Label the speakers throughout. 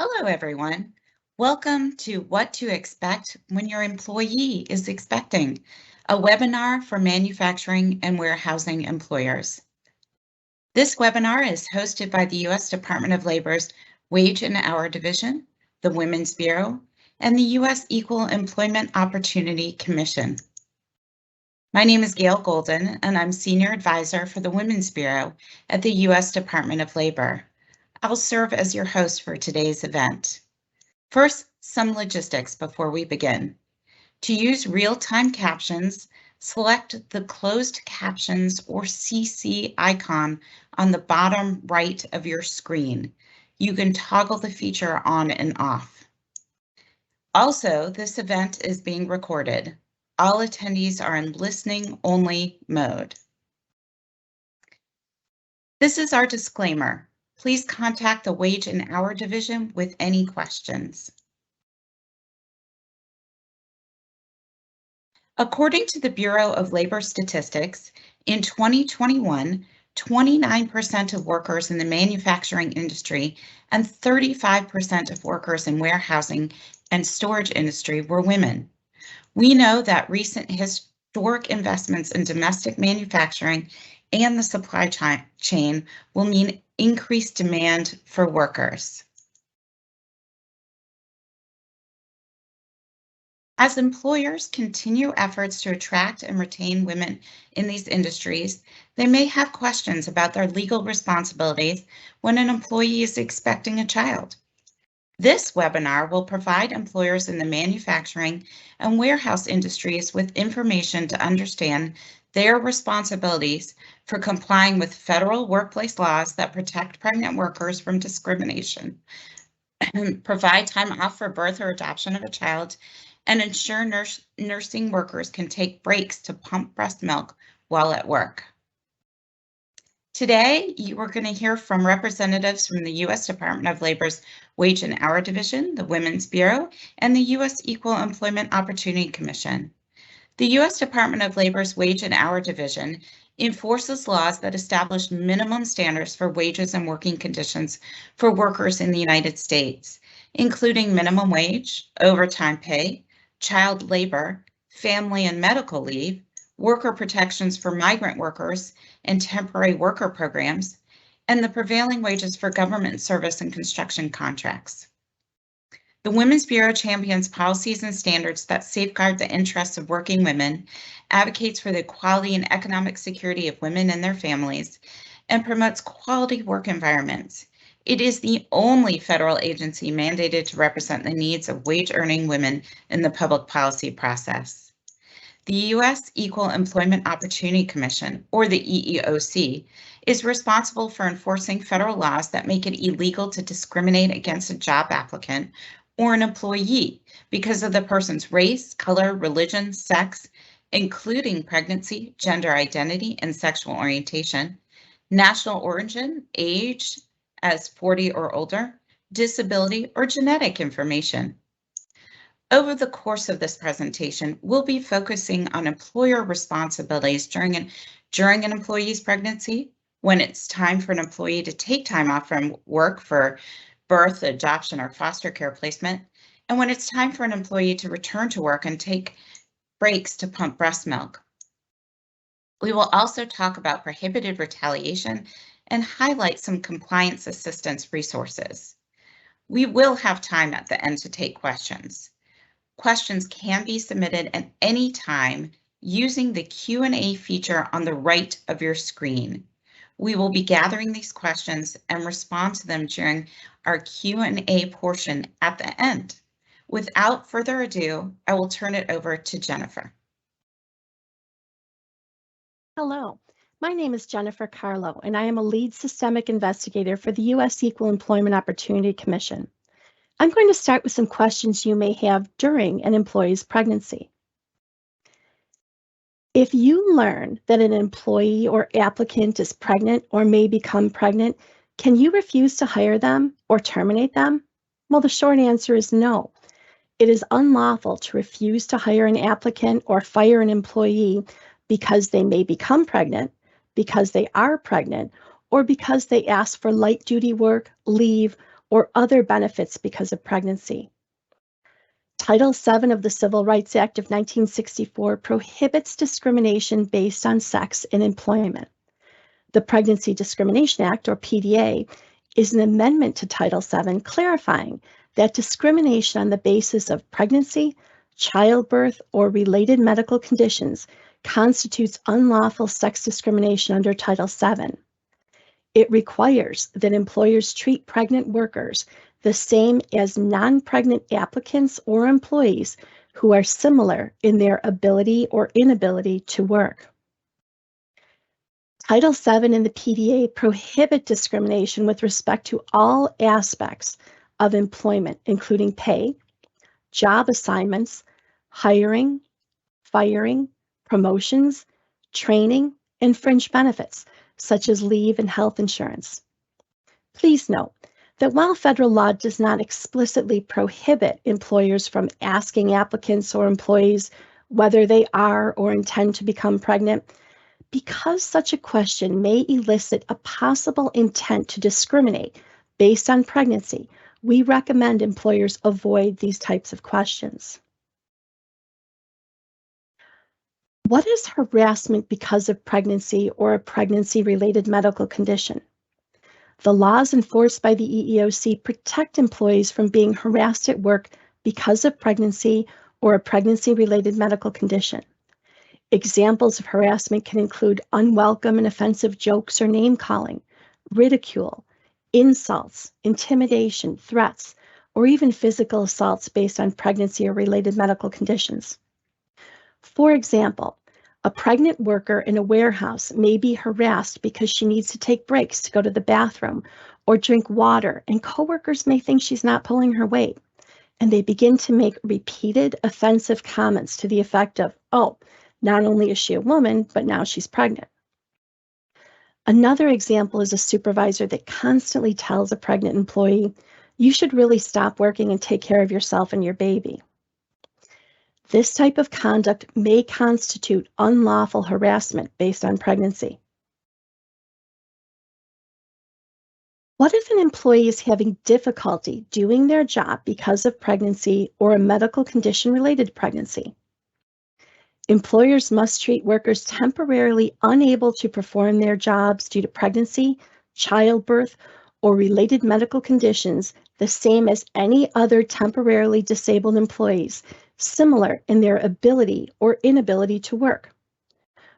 Speaker 1: Hello, everyone. Welcome to What to Expect When Your Employee is Expecting, a webinar for manufacturing and warehousing employers. This webinar is hosted by the U.S. Department of Labor's Wage and Hour Division, the Women's Bureau, and the U.S. Equal Employment Opportunity Commission. My name is Gail Golden, and I'm Senior Advisor for the Women's Bureau at the U.S. Department of Labor. I'll serve as your host for today's event. First, some logistics before we begin. To use real-time captions, select the closed captions or CC icon on the bottom right of your screen. You can toggle the feature on and off. Also, this event is being recorded. All attendees are in listening only mode. This is our disclaimer. Please contact the Wage and Hour Division with any questions. According to the Bureau of Labor Statistics, in 2021, 29% of workers in the manufacturing industry and 35% of workers in warehousing and storage industry were women. We know that recent historic investments in domestic manufacturing and the supply chain will mean increased demand for workers. As employers continue efforts to attract and retain women in these industries, they may have questions about their legal responsibilities when an employee is expecting a child. This webinar will provide employers in the manufacturing and warehouse industries with information to understand their responsibilities for complying with federal workplace laws that protect pregnant workers from discrimination, provide time off for birth or adoption of a child, and ensure nursing workers can take breaks to pump breast milk while at work. Today, you are going to hear from representatives from the U.S. Department of Labor's Wage and Hour Division, the Women's Bureau, and the U.S. Equal Employment Opportunity Commission. The U.S. Department of Labor's Wage and Hour Division enforces laws that establish minimum standards for wages and working conditions for workers in the United States, including minimum wage, overtime pay, child labor, family and medical leave, worker protections for migrant workers and temporary worker programs, and the prevailing wages for government service and construction contracts. The Women's Bureau champions policies and standards that safeguard the interests of working women, advocates for the equality and economic security of women and their families, and promotes quality work environments. It is the only federal agency mandated to represent the needs of wage-earning women in the public policy process. The U.S. Equal Employment Opportunity Commission, or the EEOC, is responsible for enforcing federal laws that make it illegal to discriminate against a job applicant or an employee because of the person's race, color, religion, sex, including pregnancy, gender identity, and sexual orientation, national origin, age as 40 or older, disability, or genetic information. Over the course of this presentation, we'll be focusing on employer responsibilities during an employee's pregnancy, when it's time for an employee to take time off from work for birth, adoption, or foster care placement, and when it's time for an employee to return to work and take breaks to pump breast milk. We will also talk about prohibited retaliation and highlight some compliance assistance resources. We will have time at the end to take questions. Questions can be submitted at any time using the Q&A feature on the right of your screen. We will be gathering these questions and respond to them during our Q&A portion at the end. Without further ado, I will turn it over to Jennifer.
Speaker 2: Hello, my name is Jennifer Carlo, and I am a lead systemic investigator for the U.S. Equal Employment Opportunity Commission. I'm going to start with some questions you may have during an employee's pregnancy. If you learn that an employee or applicant is pregnant or may become pregnant, can you refuse to hire them or terminate them? Well, the short answer is no. It is unlawful to refuse to hire an applicant or fire an employee because they may become pregnant, because they are pregnant, or because they ask for light duty work, leave, or other benefits because of pregnancy. Title VII of the Civil Rights Act of 1964 prohibits discrimination based on sex in employment. The Pregnancy Discrimination Act, or PDA, is an amendment to Title VII clarifying that discrimination on the basis of pregnancy, childbirth, or related medical conditions constitutes unlawful sex discrimination under Title VII. It requires that employers treat pregnant workers the same as non-pregnant applicants or employees who are similar in their ability or inability to work. Title VII and the PDA prohibit discrimination with respect to all aspects of employment, including pay, job assignments, hiring, firing, promotions, training, and fringe benefits, such as leave and health insurance. Please note that while federal law does not explicitly prohibit employers from asking applicants or employees whether they are or intend to become pregnant, because such a question may elicit a possible intent to discriminate based on pregnancy, we recommend employers avoid these types of questions. What is harassment because of pregnancy or a pregnancy-related medical condition? The laws enforced by the EEOC protect employees from being harassed at work because of pregnancy or a pregnancy-related medical condition. Examples of harassment can include unwelcome and offensive jokes or name-calling, ridicule, insults, intimidation, threats, or even physical assaults based on pregnancy or related medical conditions. For example, a pregnant worker in a warehouse may be harassed because she needs to take breaks to go to the bathroom or drink water, and coworkers may think she's not pulling her weight, and they begin to make repeated offensive comments to the effect of, "Oh, not only is she a woman, but now she's pregnant." Another example is a supervisor that constantly tells a pregnant employee, "You should really stop working and take care of yourself and your baby." This type of conduct may constitute unlawful harassment based on pregnancy. What if an employee is having difficulty doing their job because of pregnancy or a medical condition related to pregnancy? Employers must treat workers temporarily unable to perform their jobs due to pregnancy, childbirth, or related medical conditions the same as any other temporarily disabled employees, similar in their ability or inability to work.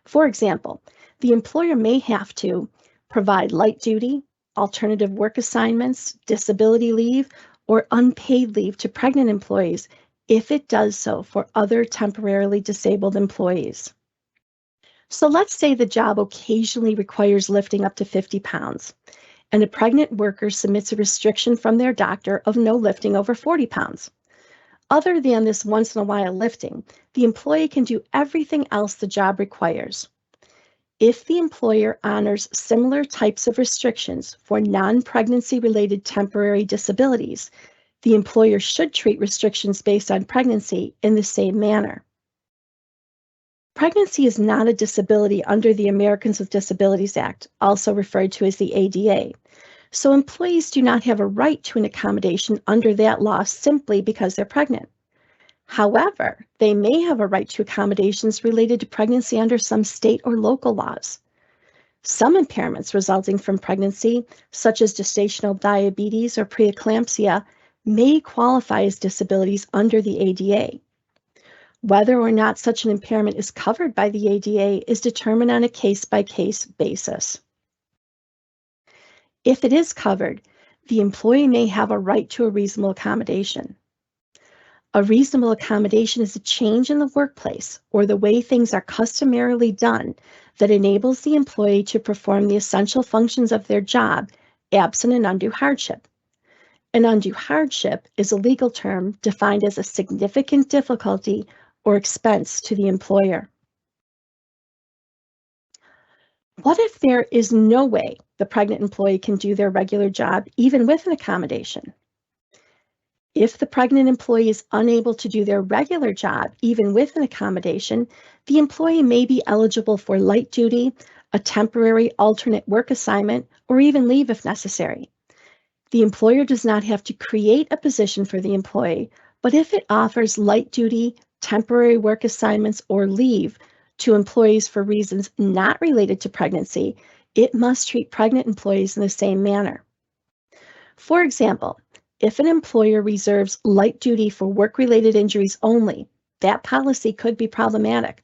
Speaker 2: For example, the employer may have to provide light duty, alternative work assignments, disability leave, or unpaid leave to pregnant employees if it does so for other temporarily disabled employees. So let's say the job occasionally requires lifting up to 50 pounds, and a pregnant worker submits a restriction from their doctor of no lifting over 40 pounds. Other than this once in a while lifting, the employee can do everything else the job requires. If the employer honors similar types of restrictions for non-pregnancy related temporary disabilities, the employer should treat restrictions based on pregnancy in the same manner. Pregnancy is not a disability under the Americans with Disabilities Act, also referred to as the ADA, so employees do not have a right to an accommodation under that law simply because they're pregnant. However, they may have a right to accommodations related to pregnancy under some state or local laws. Some impairments resulting from pregnancy, such as gestational diabetes or preeclampsia, may qualify as disabilities under the ADA. Whether or not such an impairment is covered by the ADA is determined on a case-by-case basis. If it is covered, the employee may have a right to a reasonable accommodation. A reasonable accommodation is a change in the workplace or the way things are customarily done that enables the employee to perform the essential functions of their job absent an undue hardship. An undue hardship is a legal term defined as a significant difficulty or expense to the employer. What if there is no way the pregnant employee can do their regular job even with an accommodation? If the pregnant employee is unable to do their regular job even with an accommodation, the employee may be eligible for light duty, a temporary alternate work assignment, or even leave if necessary. The employer does not have to create a position for the employee, but if it offers light duty, temporary work assignments, or leave to employees for reasons not related to pregnancy, it must treat pregnant employees in the same manner. For example, if an employer reserves light duty for work-related injuries only, that policy could be problematic.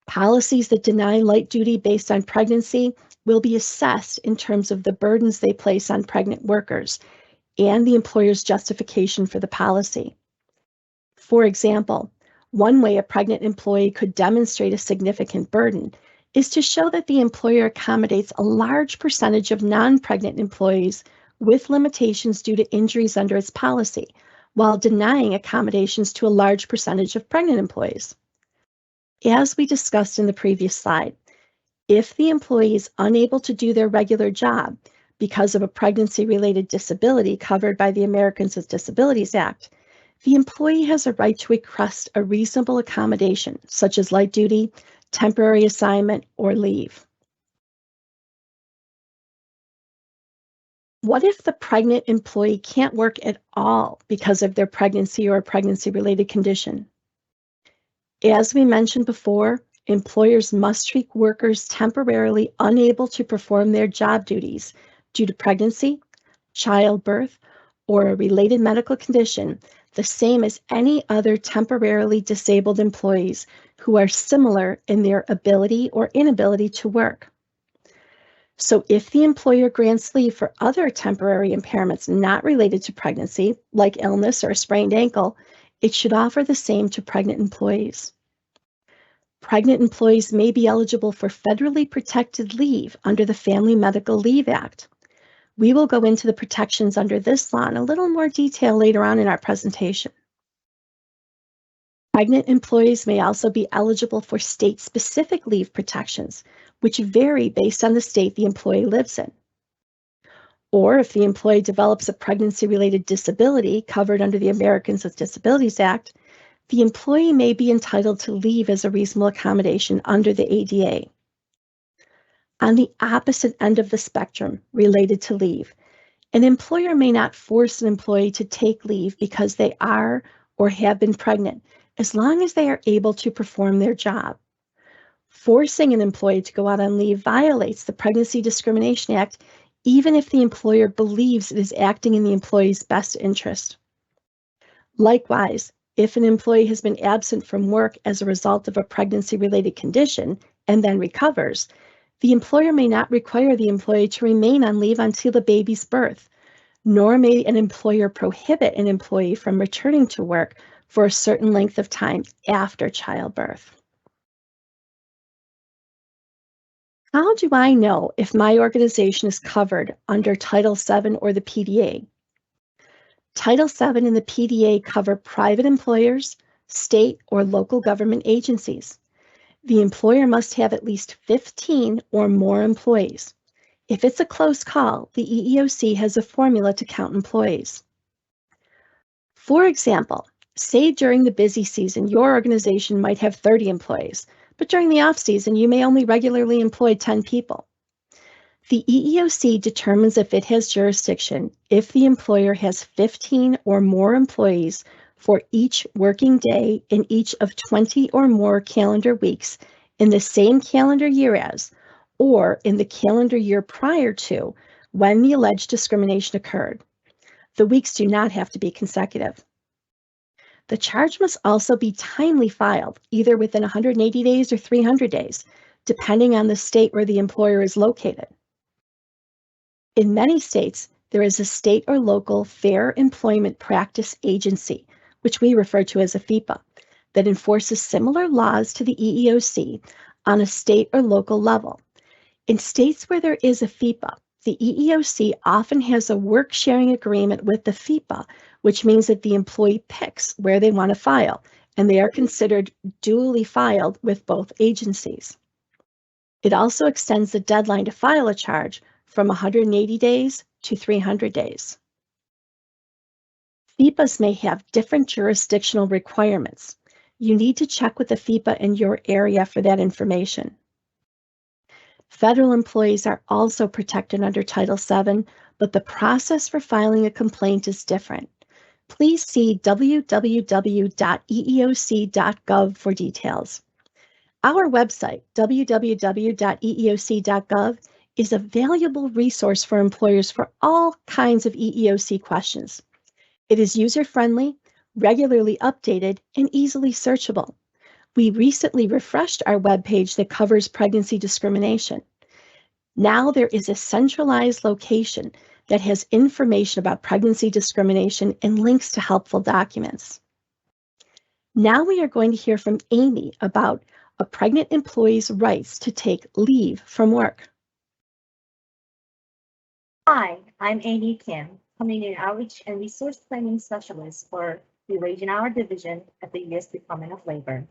Speaker 2: Policies that deny light duty based on pregnancy will be assessed in terms of the burdens they place on pregnant workers and the employer's justification for the policy. For example, one way a pregnant employee could demonstrate a significant burden is to show that the employer accommodates a large percentage of non-pregnant employees with limitations due to injuries under its policy, while denying accommodations to a large percentage of pregnant employees. As we discussed in the previous slide, if the employee is unable to do their regular job because of a pregnancy-related disability covered by the Americans with Disabilities Act, the employee has a right to request a reasonable accommodation, such as light duty, temporary assignment, or leave. What if the pregnant employee can't work at all because of their pregnancy or a pregnancy-related condition? As we mentioned before, employers must treat workers temporarily unable to perform their job duties due to pregnancy, childbirth, or a related medical condition the same as any other temporarily disabled employees who are similar in their ability or inability to work. So if the employer grants leave for other temporary impairments not related to pregnancy, like illness or a sprained ankle, it should offer the same to pregnant employees. Pregnant employees may be eligible for federally protected leave under the Family Medical Leave Act. We will go into the protections under this law in a little more detail later on in our presentation. Pregnant employees may also be eligible for state-specific leave protections, which vary based on the state the employee lives in. Or if the employee develops a pregnancy-related disability covered under the Americans with Disabilities Act, the employee may be entitled to leave as a reasonable accommodation under the ADA. On the opposite end of the spectrum related to leave, an employer may not force an employee to take leave because they are or have been pregnant, as long as they are able to perform their job. Forcing an employee to go out on leave violates the Pregnancy Discrimination Act, even if the employer believes it is acting in the employee's best interest. Likewise, if an employee has been absent from work as a result of a pregnancy-related condition and then recovers, the employer may not require the employee to remain on leave until the baby's birth, nor may an employer prohibit an employee from returning to work for a certain length of time after childbirth. How do I know if my organization is covered under Title VII or the PDA? Title VII and the PDA cover private employers, state or local government agencies. The employer must have at least 15 or more employees. If it's a close call, the EEOC has a formula to count employees. For example, say during the busy season, your organization might have 30 employees, but during the off-season, you may only regularly employ 10 people. The EEOC determines if it has jurisdiction if the employer has 15 or more employees for each working day in each of 20 or more calendar weeks in the same calendar year as, or in the calendar year prior to, when the alleged discrimination occurred. The weeks do not have to be consecutive. The charge must also be timely filed, either within 180 days or 300 days, depending on the state where the employer is located. In many states, there is a state or local Fair Employment Practice Agency, which we refer to as a FEPA, that enforces similar laws to the EEOC on a state or local level. In states where there is a FEPA, the EEOC often has a work-sharing agreement with the FEPA, which means that the employee picks where they want to file, and they are considered duly filed with both agencies. It also extends the deadline to file a charge from 180 days to 300 days. FEPAs may have different jurisdictional requirements. You need to check with the FEPA in your area for that information. Federal employees are also protected under Title VII, but the process for filing a complaint is different. Please see www.eeoc.gov for details. Our website, www.eeoc.gov, is a valuable resource for employers for all kinds of EEOC questions. It is user-friendly, regularly updated, and easily searchable. We recently refreshed our webpage that covers pregnancy discrimination. Now there is a centralized location that has information about pregnancy discrimination and links to helpful documents. Now we are going to hear from Amy about a pregnant employee's rights to take leave from work.
Speaker 3: Hi, I'm Amy Kim, Community Outreach and Resource Planning Specialist for the Wage and Hour Division at the U.S. Department of Labor.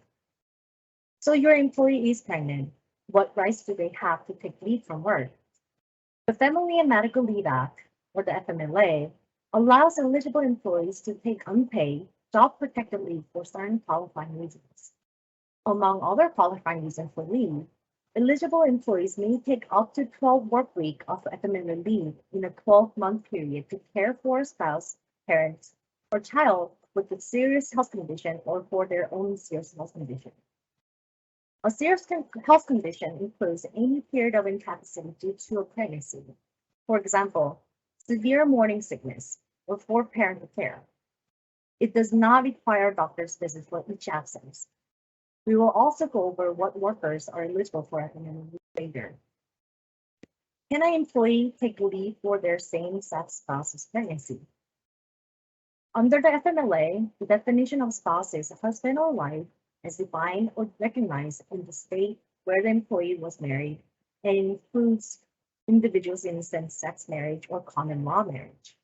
Speaker 3: So your employee is pregnant. What rights do they have to take leave from work? The Family and Medical Leave Act, or the FMLA, allows eligible employees to take unpaid, job-protected leave for certain qualifying reasons. Among other qualifying reasons for leave, eligible employees may take up to 12 work weeks of FMLA leave in a 12-month period to care for a spouse, parent, or child with a serious health condition or for their own serious health condition. A serious health condition includes any period of incapacity due to a pregnancy. For example, severe morning sickness or for parental care. It does not require a doctor's visit for each absence. We will also go over what workers are eligible for FMLA leave later. Can an employee take leave for their same-sex spouse's pregnancy? Under the FMLA, the definition of spouse is a husband or wife as defined or recognized in the state where the employee was married and includes individuals in same-sex marriage or common law marriage.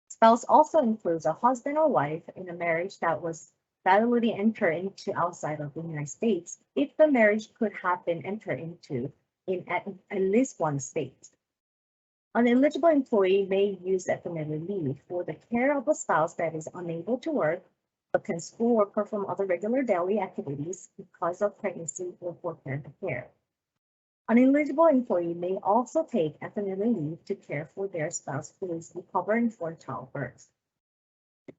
Speaker 3: Spouse also includes a husband or wife in a marriage that was validly entered into outside of the United States if the marriage could have been entered into in at least one state. An eligible employee may use FMLA leave for the care of a spouse that is unable to work, but can school or perform other regular daily activities because of pregnancy or for parental care. An eligible employee may also take FMLA leave to care for their spouse who is recovering from childbirth.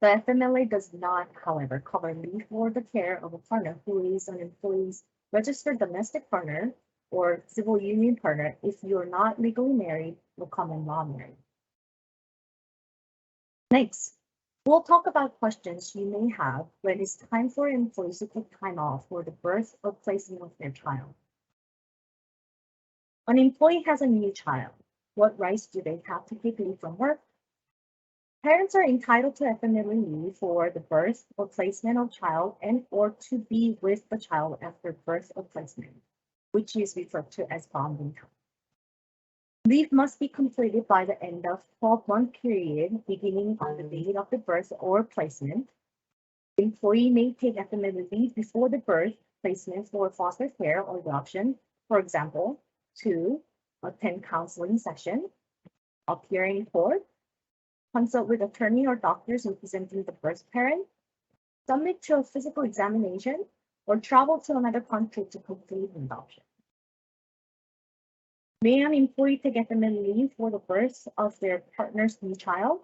Speaker 3: The FMLA does not, however, cover leave for the care of a partner who is an employee's registered domestic partner or civil union partner if you are not legally married or common law married. Next, we'll talk about questions you may have when it's time for employees to take time off for the birth or placement of their child. An employee has a new child. What rights do they have to take leave from work? Parents are entitled to FMLA leave for the birth or placement of child and or to be with the child after birth or placement, which is referred to as bonding time. Leave must be completed by the end of 12-month period beginning on the date of the birth or placement. The employee may take FMLA leave before the birth, placement for foster care or adoption, for example, to attend counseling session, appear in court, consult with attorney or doctors representing the birth parent, submit to a physical examination, or travel to another country to complete an adoption. May an employee take FMLA leave for the birth of their partner's new child?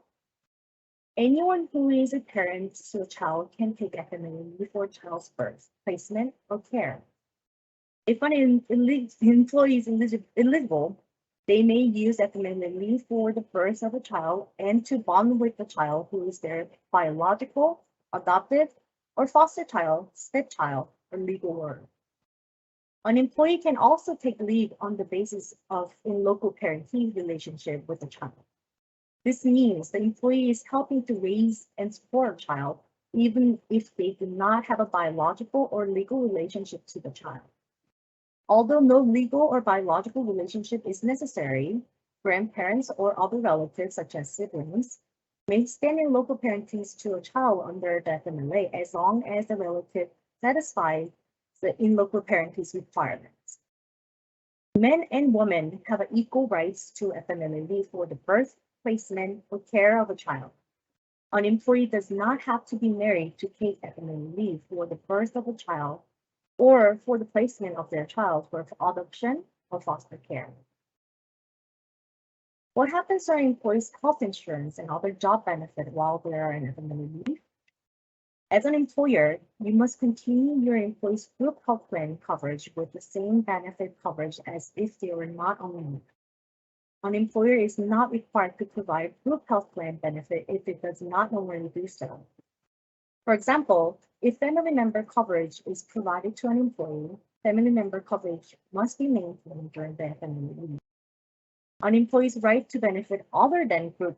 Speaker 3: Anyone who is a parent to a child can take FMLA leave for a child's birth, placement, or care. If an employee is eligible, they may use FMLA leave for the birth of a child and to bond with the child who is their biological, adoptive, or foster child, stepchild, or legal order. An employee can also take leave on the basis of in local parenting relationship with the child. This means the employee is helping to raise and support a child, even if they do not have a biological or legal relationship to the child. Although no legal or biological relationship is necessary, grandparents or other relatives, such as siblings, may stand in local parenting to a child under the FMLA as long as the relative satisfies the in-local parenting requirements. Men and women have equal rights to FMLA leave for the birth, placement, or care of a child. An employee does not have to be married to take FMLA leave for the birth of a child or for the placement of their child for adoption or foster care. What happens to our employees' health insurance and other job benefit while they are on FMLA leave? As an employer, you must continue your employees' group health plan coverage with the same benefit coverage as if they were not on leave. An employer is not required to provide group health plan benefit if it does not normally do so. For example, if family member coverage is provided to an employee, family member coverage must be maintained during the FMLA leave. An employee's right to benefit other than group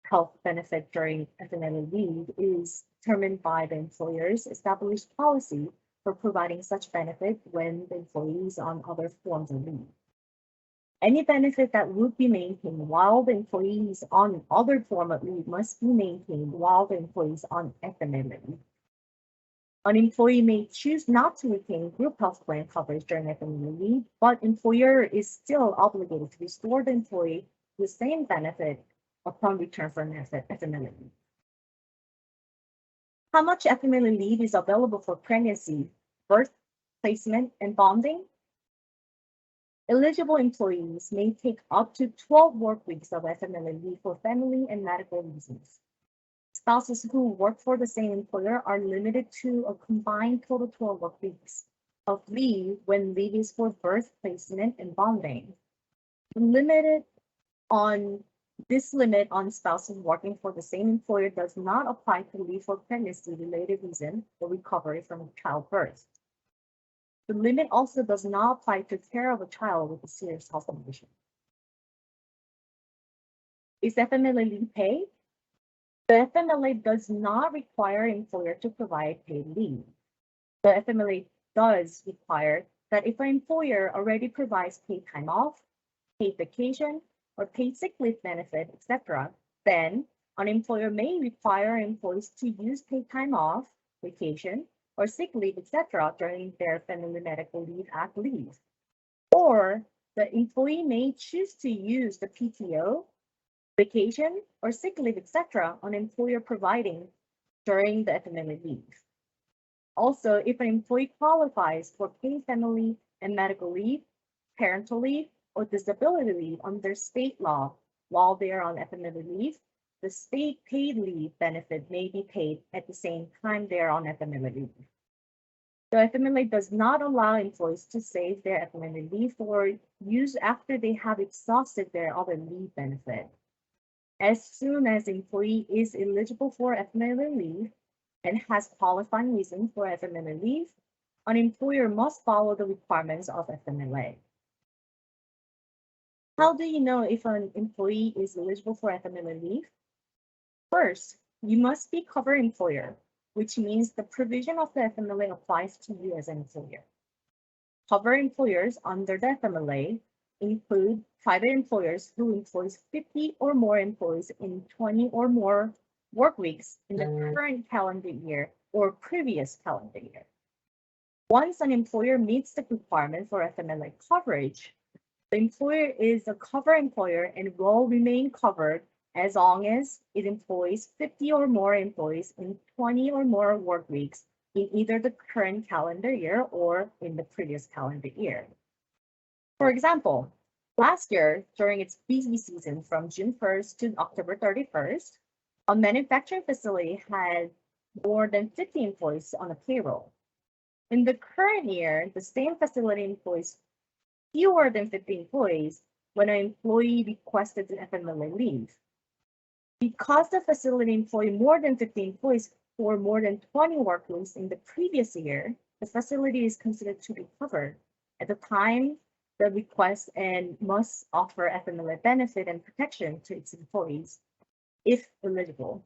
Speaker 3: health benefit during FMLA leave is determined by the employer's established policy for providing such benefit when the employee is on other forms of leave. Any benefit that would be maintained while the employee is on other form of leave must be maintained while the employee is on FMLA leave. An employee may choose not to retain group health plan coverage during FMLA leave, but employer is still obligated to restore the employee the same benefit upon return from FMLA leave. How much FMLA leave is available for pregnancy, birth, placement, and bonding? Eligible employees may take up to 12 work weeks of FMLA leave for family and medical reasons. Spouses who work for the same employer are limited to a combined total 12 work weeks of leave when leave is for birth, placement, and bonding. This limit on spouses working for the same employer does not apply to leave for pregnancy-related reason or recovery from childbirth. The limit also does not apply to care of a child with a serious health condition. Is FMLA leave paid? The FMLA does not require employer to provide paid leave. The FMLA does require that if an employer already provides paid time off, paid vacation, or paid sick leave benefit, etc., then an employer may require employees to use paid time off, vacation, or sick leave, etc., during their Family Medical Leave Act leave. Or the employee may choose to use the PTO, vacation, or sick leave, etc., on employer providing during the FMLA leave. Also, if an employee qualifies for paid family and medical leave, parental leave, or disability leave under state law while they are on FMLA leave, the state paid leave benefit may be paid at the same time they are on FMLA leave. The FMLA does not allow employees to save their FMLA leave for use after they have exhausted their other leave benefit. As soon as the employee is eligible for FMLA leave and has qualifying reason for FMLA leave, an employer must follow the requirements of FMLA. How do you know if an employee is eligible for FMLA leave? First, you must be covered employer, which means the provision of the FMLA applies to you as an employer. Covered employers under the FMLA include private employers who employs 50 or more employees in 20 or more work weeks in the current calendar year or previous calendar year. Once an employer meets the requirement for FMLA coverage, the employer is a covered employer and will remain covered as long as it employs 50 or more employees in 20 or more work weeks in either the current calendar year or in the previous calendar year. For example, last year, during its busy season from June 1st to October 31st, a manufacturing facility had more than 50 employees on a payroll. In the current year, the same facility employs fewer than 50 employees when an employee requested an FMLA leave. Because the facility employed more than 50 employees for more than 20 work weeks in the previous year, the facility is considered to be covered at the time the request and must offer FMLA benefit and protection to its employees, if eligible.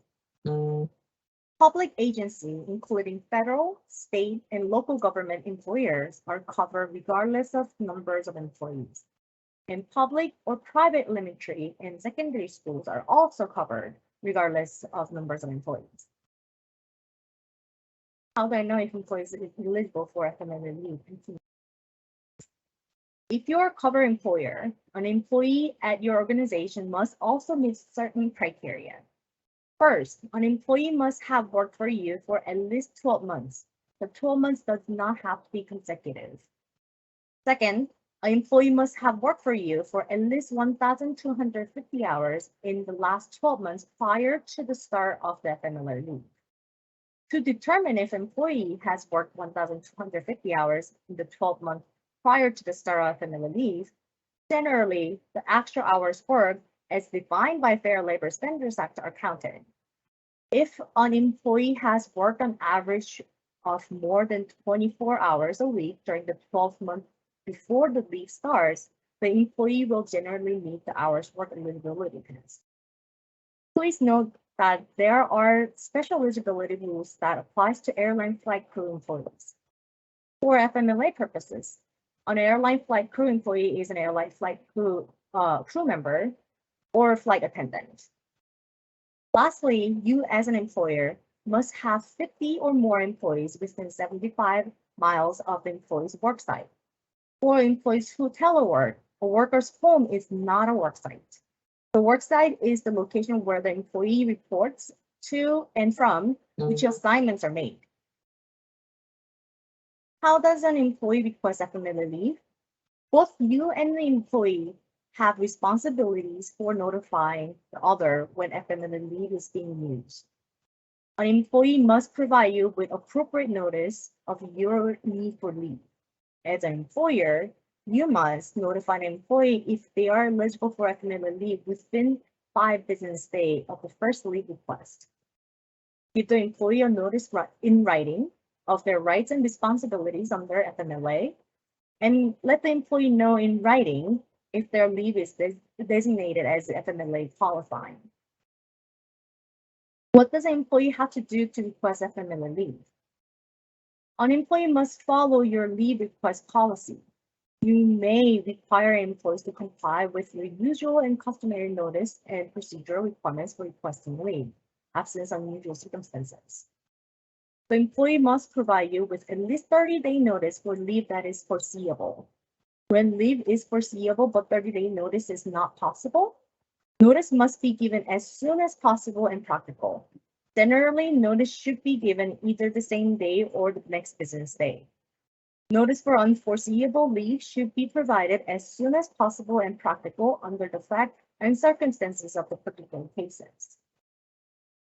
Speaker 3: Public agency, including federal, state, and local government employers, are covered regardless of numbers of employees. And public or private elementary and secondary schools are also covered regardless of numbers of employees. How do I know if employees is eligible for FMLA leave? If you're a covered employer, an employee at your organization must also meet certain criteria. First, an employee must have worked for you for at least 12 months. The 12 months does not have to be consecutive. Second, An employee must have worked for you for at least 1,250 hours in the last 12 months prior to the start of the FMLA leave. To determine if employee has worked 1,250 hours in the 12 months prior to the start of FMLA leave, generally, the extra hours worked as defined by Fair Labor Standards Act are counted. If an employee has worked an average of more than 24 hours a week during the 12 months before the leave starts, the employee will generally meet the hours work eligibility test. Please note that there are special eligibility rules that applies to airline flight crew employees. For FMLA purposes, an airline flight crew employee is an airline flight crew member or flight attendant. Lastly, you as an employer must have 50 or more employees within 75 miles of the employee's work site. For employees who telework, a worker's home is not a work site. The work site is the location where the employee reports to and from which assignments are made. How does an employee request FMLA leave? Both you and the employee have responsibilities for notifying the other when FMLA leave is being used. An employee must provide you with appropriate notice of your need for leave. As an employer, you must notify an employee if they are eligible for FMLA leave within 5 business days of the first leave request. Give the employee a notice in writing of their rights and responsibilities under FMLA, and let the employee know in writing if their leave is designated as FMLA qualifying. What does an employee have to do to request FMLA leave? An employee must follow your leave request policy. You may require employees to comply with your usual and customary notice and procedural requirements for requesting leave, absent unusual circumstances. The employee must provide you with at least 30-day notice for leave that is foreseeable. When leave is foreseeable but 30-day notice is not possible, notice must be given as soon as possible and practical. Generally, notice should be given either the same day or the next business day. Notice for unforeseeable leave should be provided as soon as possible and practical under the fact and circumstances of the particular cases.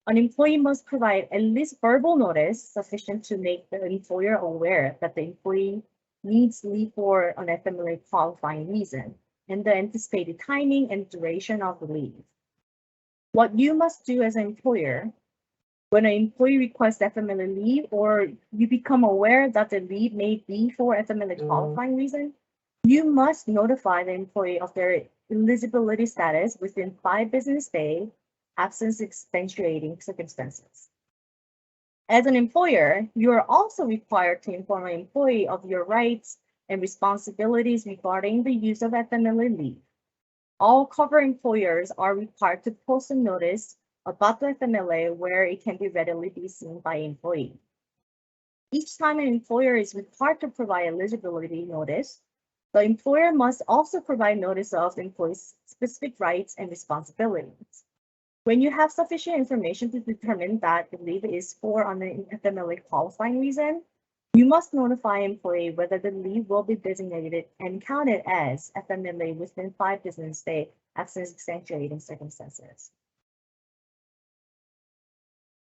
Speaker 3: An employee must provide at least verbal notice sufficient to make the employer aware that the employee needs leave for an FMLA qualifying reason and the anticipated timing and duration of the leave. What you must do as an employer when an employee requests FMLA leave or you become aware that the leave may be for FMLA qualifying reason, you must notify the employee of their eligibility status within 5 business days, absence extenuating circumstances. As an employer, you are also required to inform an employee of your rights and responsibilities regarding the use of FMLA leave. All covered employers are required to post a notice about the FMLA where it can be readily be seen by employee. Each time an employer is required to provide eligibility notice, the employer must also provide notice of the employee's specific rights and responsibilities. When you have sufficient information to determine that the leave is for an FMLA qualifying reason, you must notify employee whether the leave will be designated and counted as FMLA within 5 business days, absent extenuating circumstances.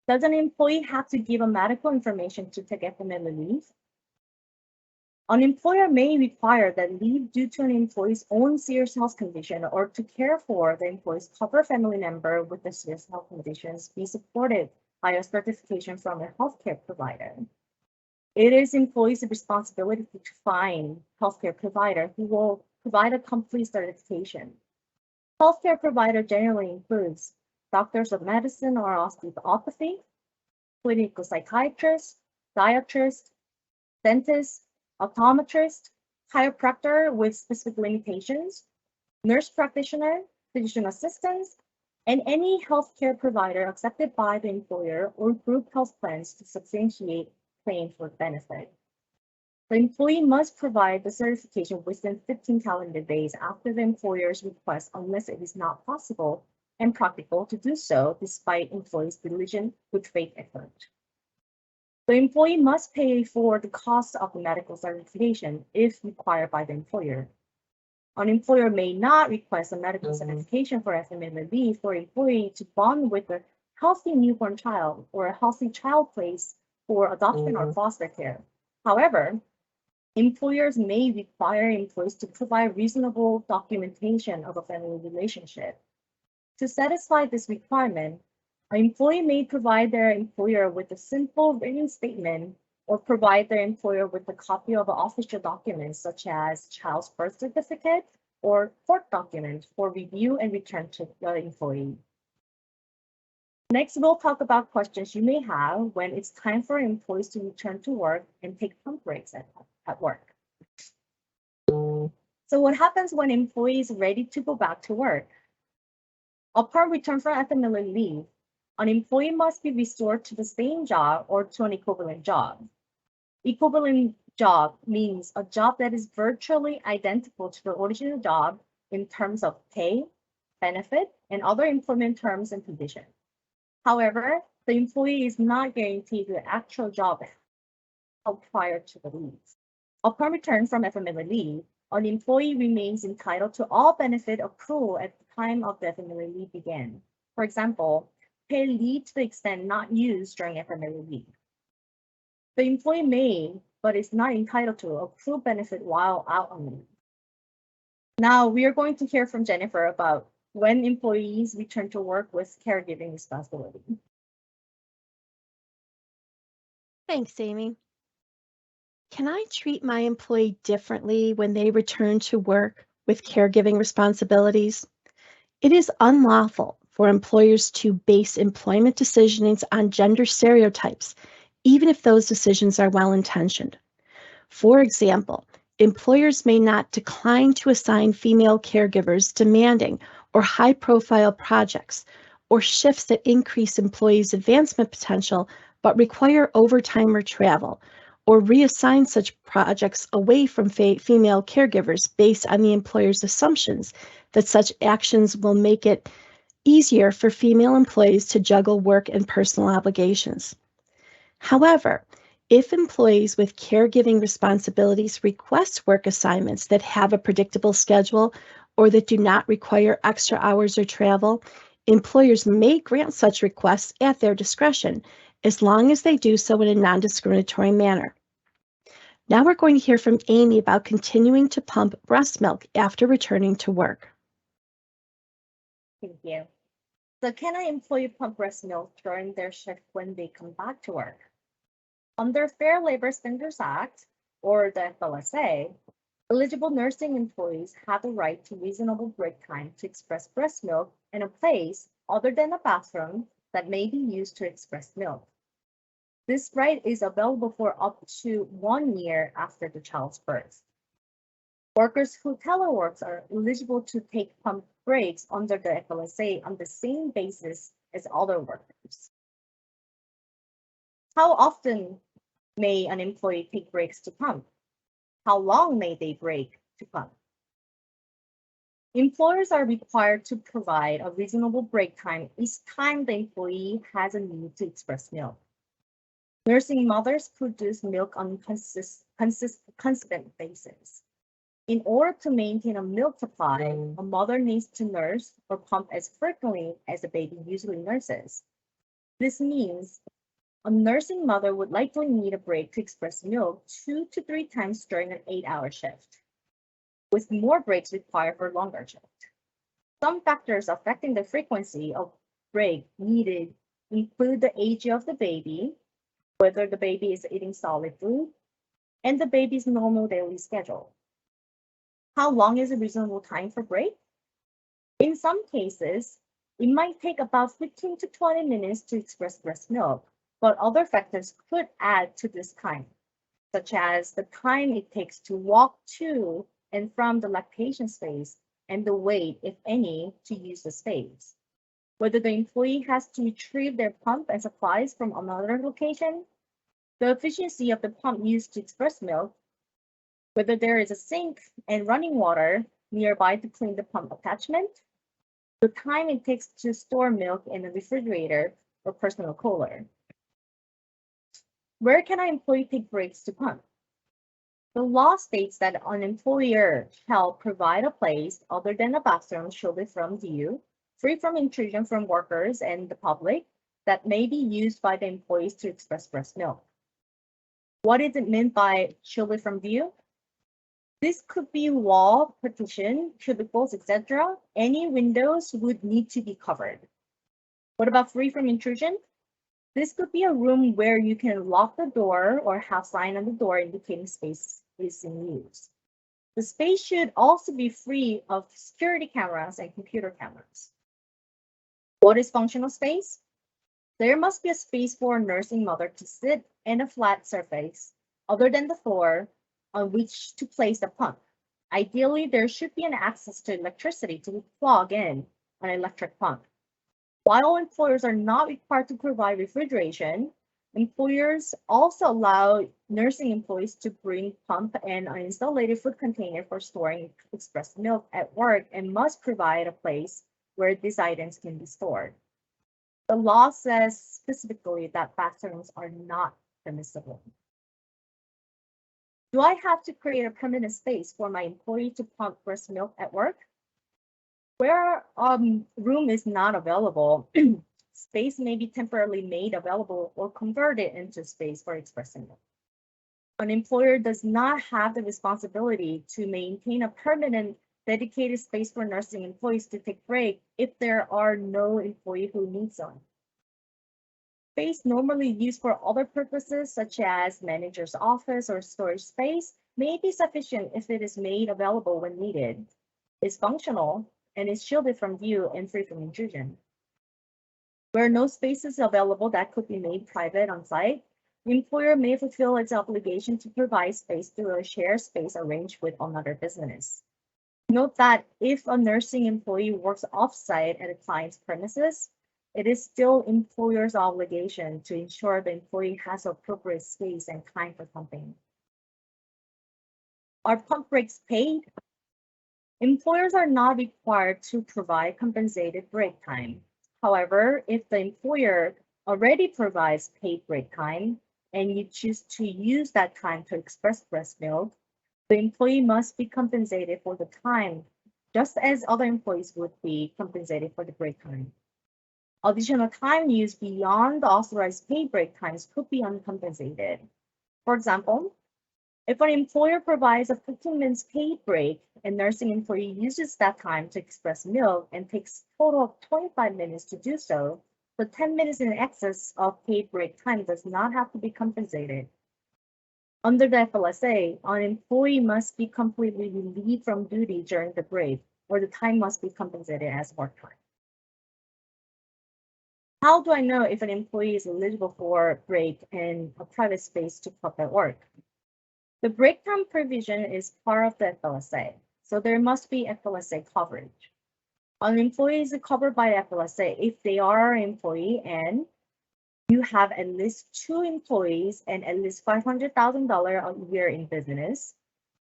Speaker 3: Does an employee have to give a medical information to take FMLA leave? An employer may require that leave due to an employee's own serious health condition or to care for the employee's covered family member with the serious health conditions be supported by a certification from a healthcare provider. It is employee's responsibility to find healthcare provider who will provide a complete certification. Healthcare provider generally includes doctors of medicine or osteopathy, clinical psychiatrist, dietitian, dentist, optometrist, chiropractor with specific limitations, nurse practitioner, physician assistants, and any healthcare provider accepted by the employer or group health plans to substantiate claim for benefit. The employee must provide the certification within 15 calendar days after the employer's request unless it is not possible and practical to do so despite employee's diligent good faith effort. The employee must pay for the cost of the medical certification if required by the employer. An employer may not request a medical certification for FMLA leave for employee to bond with a healthy newborn child or a healthy child placed for adoption or foster care. However, employers may require employees to provide reasonable documentation of a family relationship. To satisfy this requirement, an employee may provide their employer with a simple written statement or provide their employer with a copy of an official document such as child's birth certificate or court document for review and return to the employee. Next, we'll talk about questions you may have when it's time for employees to return to work and take pump breaks at work. So what happens when employees are ready to go back to work? Upon return from FMLA leave, an employee must be restored to the same job or to an equivalent job. Equivalent job means a job that is virtually identical to the original job in terms of pay, benefit, and other employment terms and conditions. However, the employee is not guaranteed the actual job prior to the leave. Upon return from FMLA leave, an employee remains entitled to all benefit accrual at the time of the FMLA leave began. For example, pay leave to the extent not used during FMLA leave. The employee may, but is not entitled to, accrue benefit while out on leave. Now, we are going to hear from Jennifer about when employees return to work with caregiving responsibility.
Speaker 2: Thanks, Amy. Can I treat my employee differently when they return to work with caregiving responsibilities? It is unlawful for employers to base employment decisions on gender stereotypes, even if those decisions are well-intentioned. For example, employers may not decline to assign female caregivers demanding or high-profile projects or shifts that increase employees' advancement potential but require overtime or travel, or reassign such projects away from female caregivers based on the employer's assumptions that such actions will make it easier for female employees to juggle work and personal obligations. However, if employees with caregiving responsibilities request work assignments that have a predictable schedule or that do not require extra hours or travel, employers may grant such requests at their discretion, as long as they do so in a non-discriminatory manner. Now we're going to hear from Amy about continuing to pump breast milk after returning to work.
Speaker 3: Thank you. So can an employee pump breast milk during their shift when they come back to work? Under Fair Labor Standards Act, or the FLSA, eligible nursing employees have the right to reasonable break time to express breast milk in a place other than a bathroom that may be used to express milk. This right is available for up to 1 year after the child's birth. Workers who telework are eligible to take pump breaks under the FLSA on the same basis as other workers. How often may an employee take breaks to pump? How long may they break to pump? Employers are required to provide a reasonable break time each time the employee has a need to express milk. Nursing mothers produce milk on a consistent basis. In order to maintain a milk supply, a mother needs to nurse or pump as frequently as a baby usually nurses. This means a nursing mother would likely need a break to express milk 2 to 3 times during an 8-hour shift, with more breaks required for longer shifts. Some factors affecting the frequency of break needed include the age of the baby, whether the baby is eating solid food, and the baby's normal daily schedule. How long is a reasonable time for break? In some cases, it might take about 15 to 20 minutes to express breast milk, but other factors could add to this time, such as the time it takes to walk to and from the lactation space and the wait, if any, to use the space. Whether the employee has to retrieve their pump and supplies from another location, the efficiency of the pump used to express milk, whether there is a sink and running water nearby to clean the pump attachment, the time it takes to store milk in a refrigerator or personal cooler. Where can an employee take breaks to pump? The law states that an employer shall provide a place other than a bathroom shielded from view, free from intrusion from workers and the public, that may be used by the employees to express breast milk. What is it meant by shielded from view? This could be wall, partition, cubicles, etc. Any windows would need to be covered. What about free from intrusion? This could be a room where you can lock the door or have sign on the door indicating space is in use. The space should also be free of security cameras and computer cameras. What is functional space? There must be a space for a nursing mother to sit and a flat surface other than the floor on which to place the pump. Ideally, there should be an access to electricity to plug in an electric pump. While employers are not required to provide refrigeration, employers also allow nursing employees to bring pump and an insulated food container for storing express milk at work and must provide a place where these items can be stored. The law says specifically that bathrooms are not permissible. Do I have to create a permanent space for my employee to pump breast milk at work? Where room is not available, space may be temporarily made available or converted into space for expressing milk. An employer does not have the responsibility to maintain a permanent dedicated space for nursing employees to take break if there are no employee who needs one. Space normally used for other purposes, such as manager's office or storage space, may be sufficient if it is made available when needed, is functional, and is shielded from view and free from intrusion. Where no space is available that could be made private on site, the employer may fulfill its obligation to provide space through a shared space arranged with another business. Note that if a nursing employee works off-site at a client's premises, it is still employer's obligation to ensure the employee has appropriate space and time for pumping. Are pump breaks paid? Employers are not required to provide compensated break time. However, if the employer already provides paid break time and you choose to use that time to express breast milk, the employee must be compensated for the time, just as other employees would be compensated for the break time. Additional time used beyond the authorized paid break times could be uncompensated. For example, if an employer provides a 15 minutes paid break and nursing employee uses that time to express milk and takes a total of 25 minutes to do so, the 10 minutes in excess of paid break time does not have to be compensated. Under the FLSA, an employee must be completely relieved from duty during the break, or the time must be compensated as work time. How do I know if an employee is eligible for break in a private space to pump at work? The break time provision is part of the FLSA, so there must be FLSA coverage. An employee is covered by FLSA if they are an employee and you have at least 2 employees and at least $500,000 a year in business,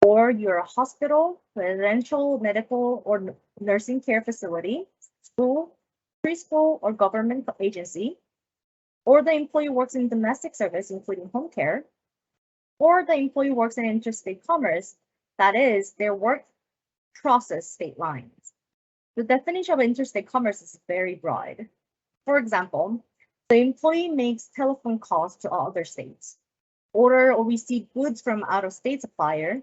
Speaker 3: or you're a hospital, residential, medical, or nursing care facility, school, preschool, or government agency, or the employee works in domestic service, including home care, or the employee works in interstate commerce, that is, their work crosses state lines. The definition of interstate commerce is very broad. For example, the employee makes telephone calls to other states, order or receive goods from out-of-state supplier,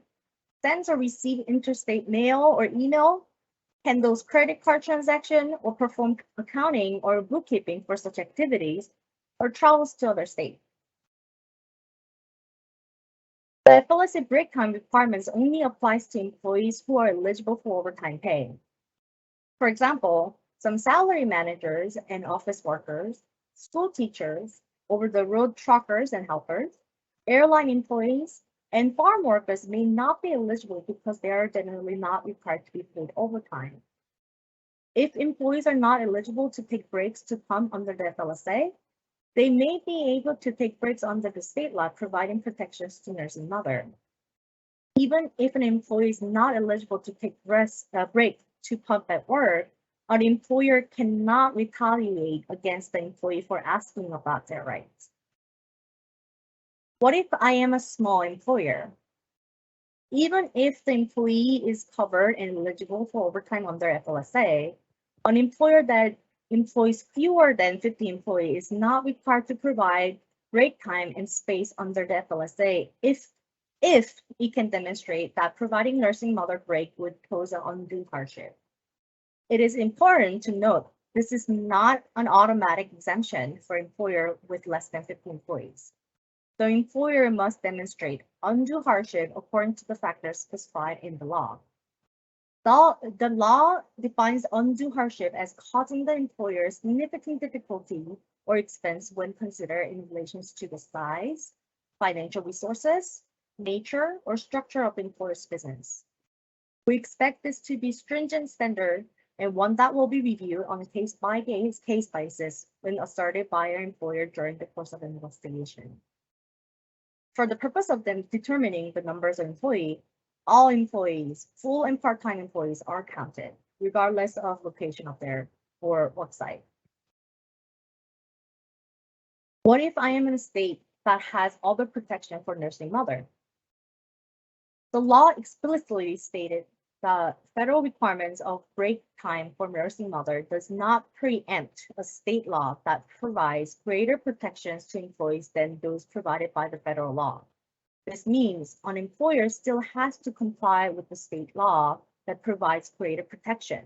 Speaker 3: sends or receive interstate mail or email, handles credit card transaction, or perform accounting or bookkeeping for such activities, or travels to other states. The FLSA break time requirements only applies to employees who are eligible for overtime pay. For example, some salary managers and office workers, school teachers, over-the-road truckers and helpers, airline employees, and farm workers may not be eligible because they are generally not required to be paid overtime. If employees are not eligible to take breaks to pump under the FLSA, they may be able to take breaks under the state law providing protections to nursing mother. Even if an employee is not eligible to take break to pump at work, an employer cannot retaliate against the employee for asking about their rights. What if I am a small employer? Even if the employee is covered and eligible for overtime under FLSA, an employer that employs fewer than 50 employees is not required to provide break time and space under the FLSA if it can demonstrate that providing nursing mother break would pose an undue hardship. It is important to note this is not an automatic exemption for employer with less than 50 employees. The employer must demonstrate undue hardship according to the factors specified in the law. The law defines undue hardship as causing the employer significant difficulty or expense when considered in relation to the size, financial resources, nature, or structure of the employer's business. We expect this to be stringent standard and one that will be reviewed on a case basis when asserted by our employer during the course of an investigation. For the purpose of them determining the numbers of employees, all employees, full and part-time employees, are counted, regardless of location of their or work site. What if I am in a state that has other protection for nursing mother? The law explicitly stated the federal requirements of break time for nursing mother does not preempt a state law that provides greater protections to employees than those provided by the federal law. This means an employer still has to comply with the state law that provides greater protection.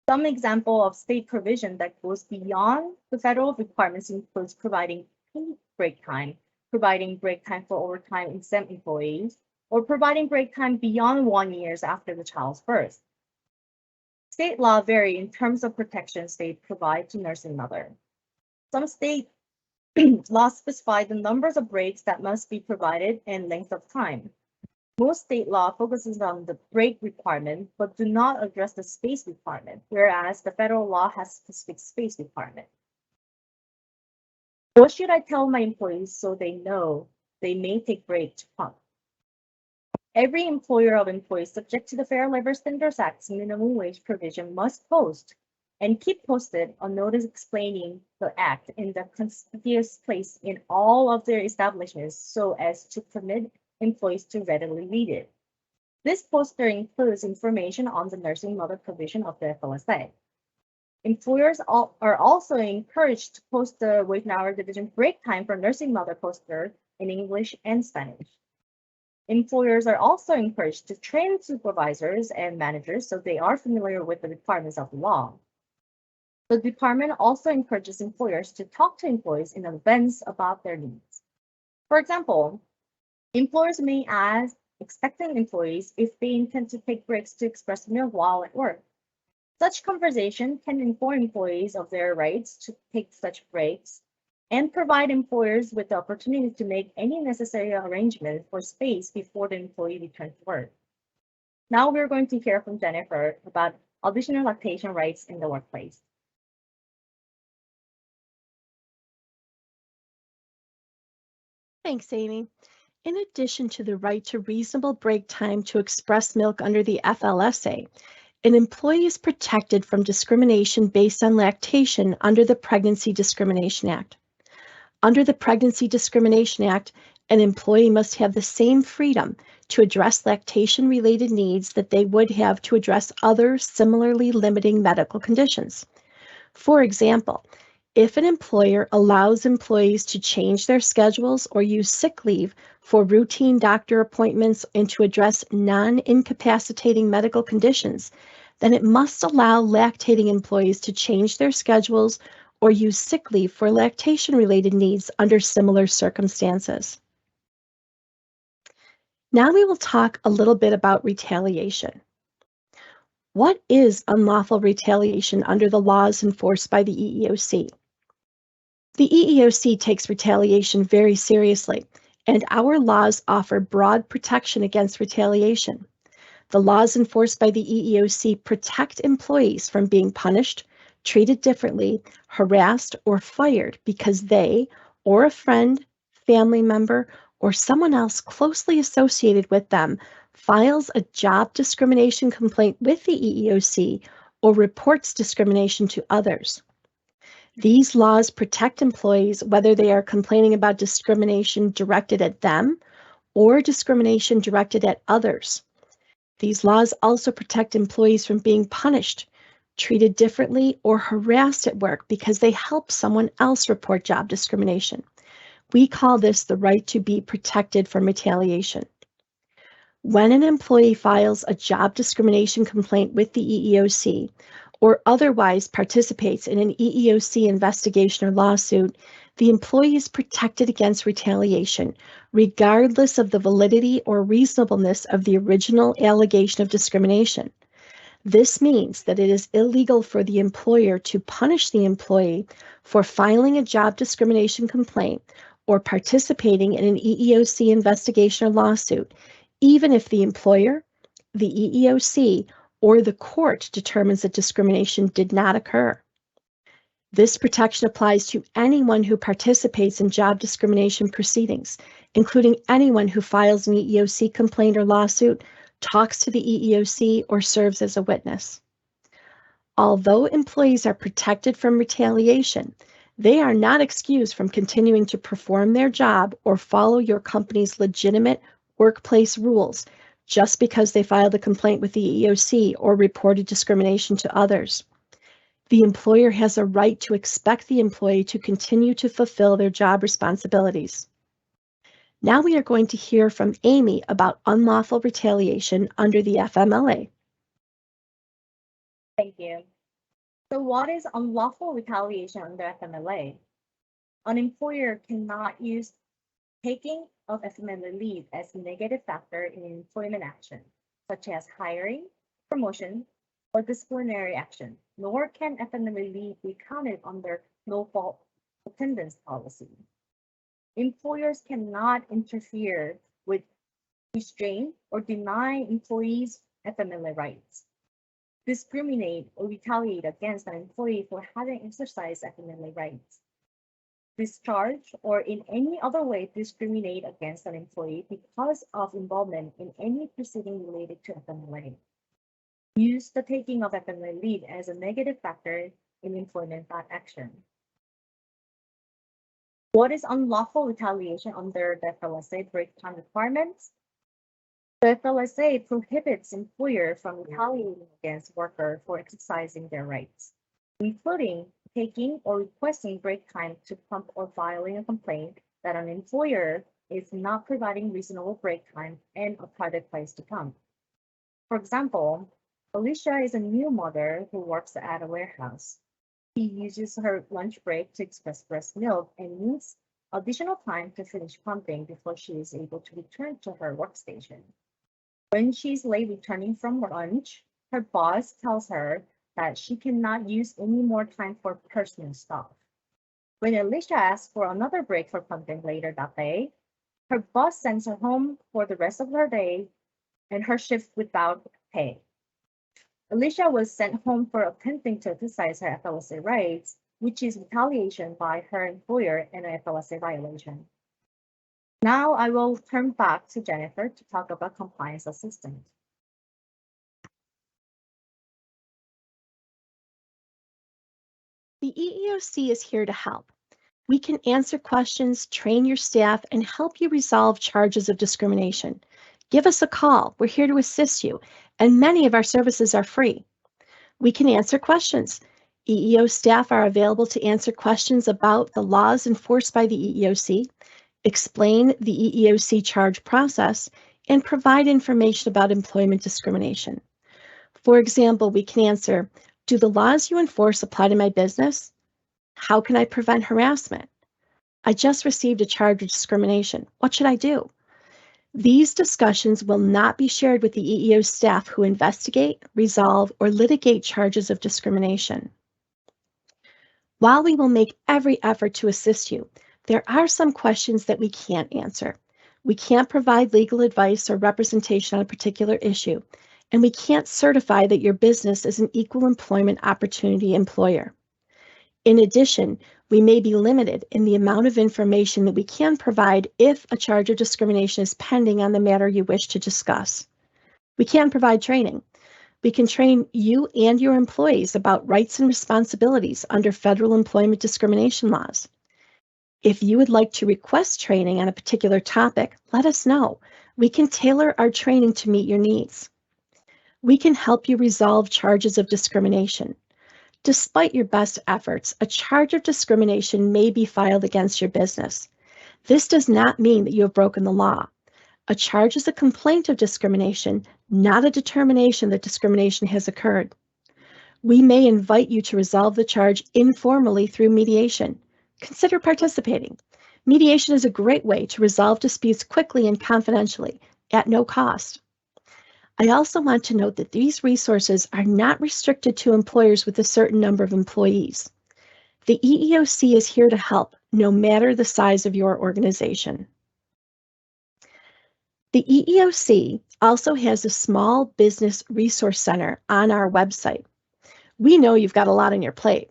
Speaker 3: Some example of state provision that goes beyond the federal requirements includes providing paid break time, providing break time for overtime exempt employees, or providing break time beyond 1 year after the child's birth. State law vary in terms of protections they provide to nursing mother. Some state laws specify the numbers of breaks that must be provided and length of time. Most state law focuses on the break requirement, but do not address the space requirement, whereas the federal law has specific space requirement. What should I tell my employees so they know they may take break to pump? Every employer of employees subject to the Fair Labor Standards Act's minimum wage provision must post and keep posted a notice explaining the act in the conspicuous place in all of their establishments so as to permit employees to readily read it. This poster includes information on the nursing mother provision of the FLSA. Employers are also encouraged to post the wage and hour division break time for nursing mother poster in English and Spanish. Employers are also encouraged to train supervisors and managers so they are familiar with the requirements of the law. The department also encourages employers to talk to employees in advance about their needs. For example, employers may ask expectant employees if they intend to take breaks to express milk while at work. Such conversation can inform employees of their rights to take such breaks and provide employers with the opportunity to make any necessary arrangements for space before the employee returns to work. Now we're going to hear from Jennifer about additional lactation rights in the workplace.
Speaker 2: Thanks, Amy. In addition to the right to reasonable break time to express milk under the FLSA, an employee is protected from discrimination based on lactation under the Pregnancy Discrimination Act. Under the Pregnancy Discrimination Act, an employee must have the same freedom to address lactation-related needs that they would have to address other similarly limiting medical conditions. For example, if an employer allows employees to change their schedules or use sick leave for routine doctor appointments and to address non-incapacitating medical conditions, then it must allow lactating employees to change their schedules or use sick leave for lactation-related needs under similar circumstances. Now we will talk a little bit about retaliation. What is unlawful retaliation under the laws enforced by the EEOC? The EEOC takes retaliation very seriously, and our laws offer broad protection against retaliation. The laws enforced by the EEOC protect employees from being punished, treated differently, harassed, or fired because they, or a friend, family member, or someone else closely associated with them files a job discrimination complaint with the EEOC or reports discrimination to others. These laws protect employees whether they are complaining about discrimination directed at them or discrimination directed at others. These laws also protect employees from being punished, treated differently, or harassed at work because they help someone else report job discrimination. We call this the right to be protected from retaliation. When an employee files a job discrimination complaint with the EEOC or otherwise participates in an EEOC investigation or lawsuit, the employee is protected against retaliation, regardless of the validity or reasonableness of the original allegation of discrimination. This means that it is illegal for the employer to punish the employee for filing a job discrimination complaint or participating in an EEOC investigation or lawsuit, even if the employer, the EEOC, or the court determines that discrimination did not occur. This protection applies to anyone who participates in job discrimination proceedings, including anyone who files an EEOC complaint or lawsuit, talks to the EEOC, or serves as a witness. Although employees are protected from retaliation, they are not excused from continuing to perform their job or follow your company's legitimate workplace rules just because they filed a complaint with the EEOC or reported discrimination to others. The employer has a right to expect the employee to continue to fulfill their job responsibilities. Now we are going to hear from Amy about unlawful retaliation under the FMLA.
Speaker 3: Thank you. So what is unlawful retaliation under FMLA? An employer cannot use taking of FMLA leave as a negative factor in employment action, such as hiring, promotion, or disciplinary action, nor can FMLA leave be counted under no-fault attendance policy. Employers cannot interfere with, restrain, or deny employees' FMLA rights, discriminate or retaliate against an employee for having exercised FMLA rights, discharge, or in any other way discriminate against an employee because of involvement in any proceeding related to FMLA. Use the taking of FMLA leave as a negative factor in employment action. What is unlawful retaliation under the FLSA break time requirements? The FLSA prohibits employer from retaliating against worker for exercising their rights, including taking or requesting break time to prompt or filing a complaint that an employer is not providing reasonable break time and a private place to come. For example, Alicia is a new mother who works at a warehouse. She uses her lunch break to express breast milk and needs additional time to finish pumping before she is able to return to her workstation. When she's late returning from lunch, her boss tells her that she cannot use any more time for personal stuff. When Alicia asks for another break for pumping later that day, her boss sends her home for the rest of her day and her shift without pay. Alicia was sent home for attempting to exercise her FLSA rights, which is retaliation by her employer and an FLSA violation. Now I will turn back to Jennifer to talk about compliance assistance.
Speaker 2: The EEOC is here to help. We can answer questions, train your staff, and help you resolve charges of discrimination. Give us a call. We're here to assist you, and many of our services are free. We can answer questions. EEO staff are available to answer questions about the laws enforced by the EEOC, explain the EEOC charge process, and provide information about employment discrimination. For example, we can answer, do the laws you enforce apply to my business? How can I prevent harassment? I just received a charge of discrimination. What should I do? These discussions will not be shared with the EEO staff who investigate, resolve, or litigate charges of discrimination. While we will make every effort to assist you, there are some questions that we can't answer. We can't provide legal advice or representation on a particular issue, and we can't certify that your business is an equal employment opportunity employer. In addition, we may be limited in the amount of information that we can provide if a charge of discrimination is pending on the matter you wish to discuss. We can provide training. We can train you and your employees about rights and responsibilities under federal employment discrimination laws. If you would like to request training on a particular topic, let us know. We can tailor our training to meet your needs. We can help you resolve charges of discrimination. Despite your best efforts, a charge of discrimination may be filed against your business. This does not mean that you have broken the law. A charge is a complaint of discrimination, not a determination that discrimination has occurred. We may invite you to resolve the charge informally through mediation. Consider participating. Mediation is a great way to resolve disputes quickly and confidentially, at no cost. I also want to note that these resources are not restricted to employers with a certain number of employees. The EEOC is here to help, no matter the size of your organization. The EEOC also has a Small Business Resource Center on our website. We know you've got a lot on your plate.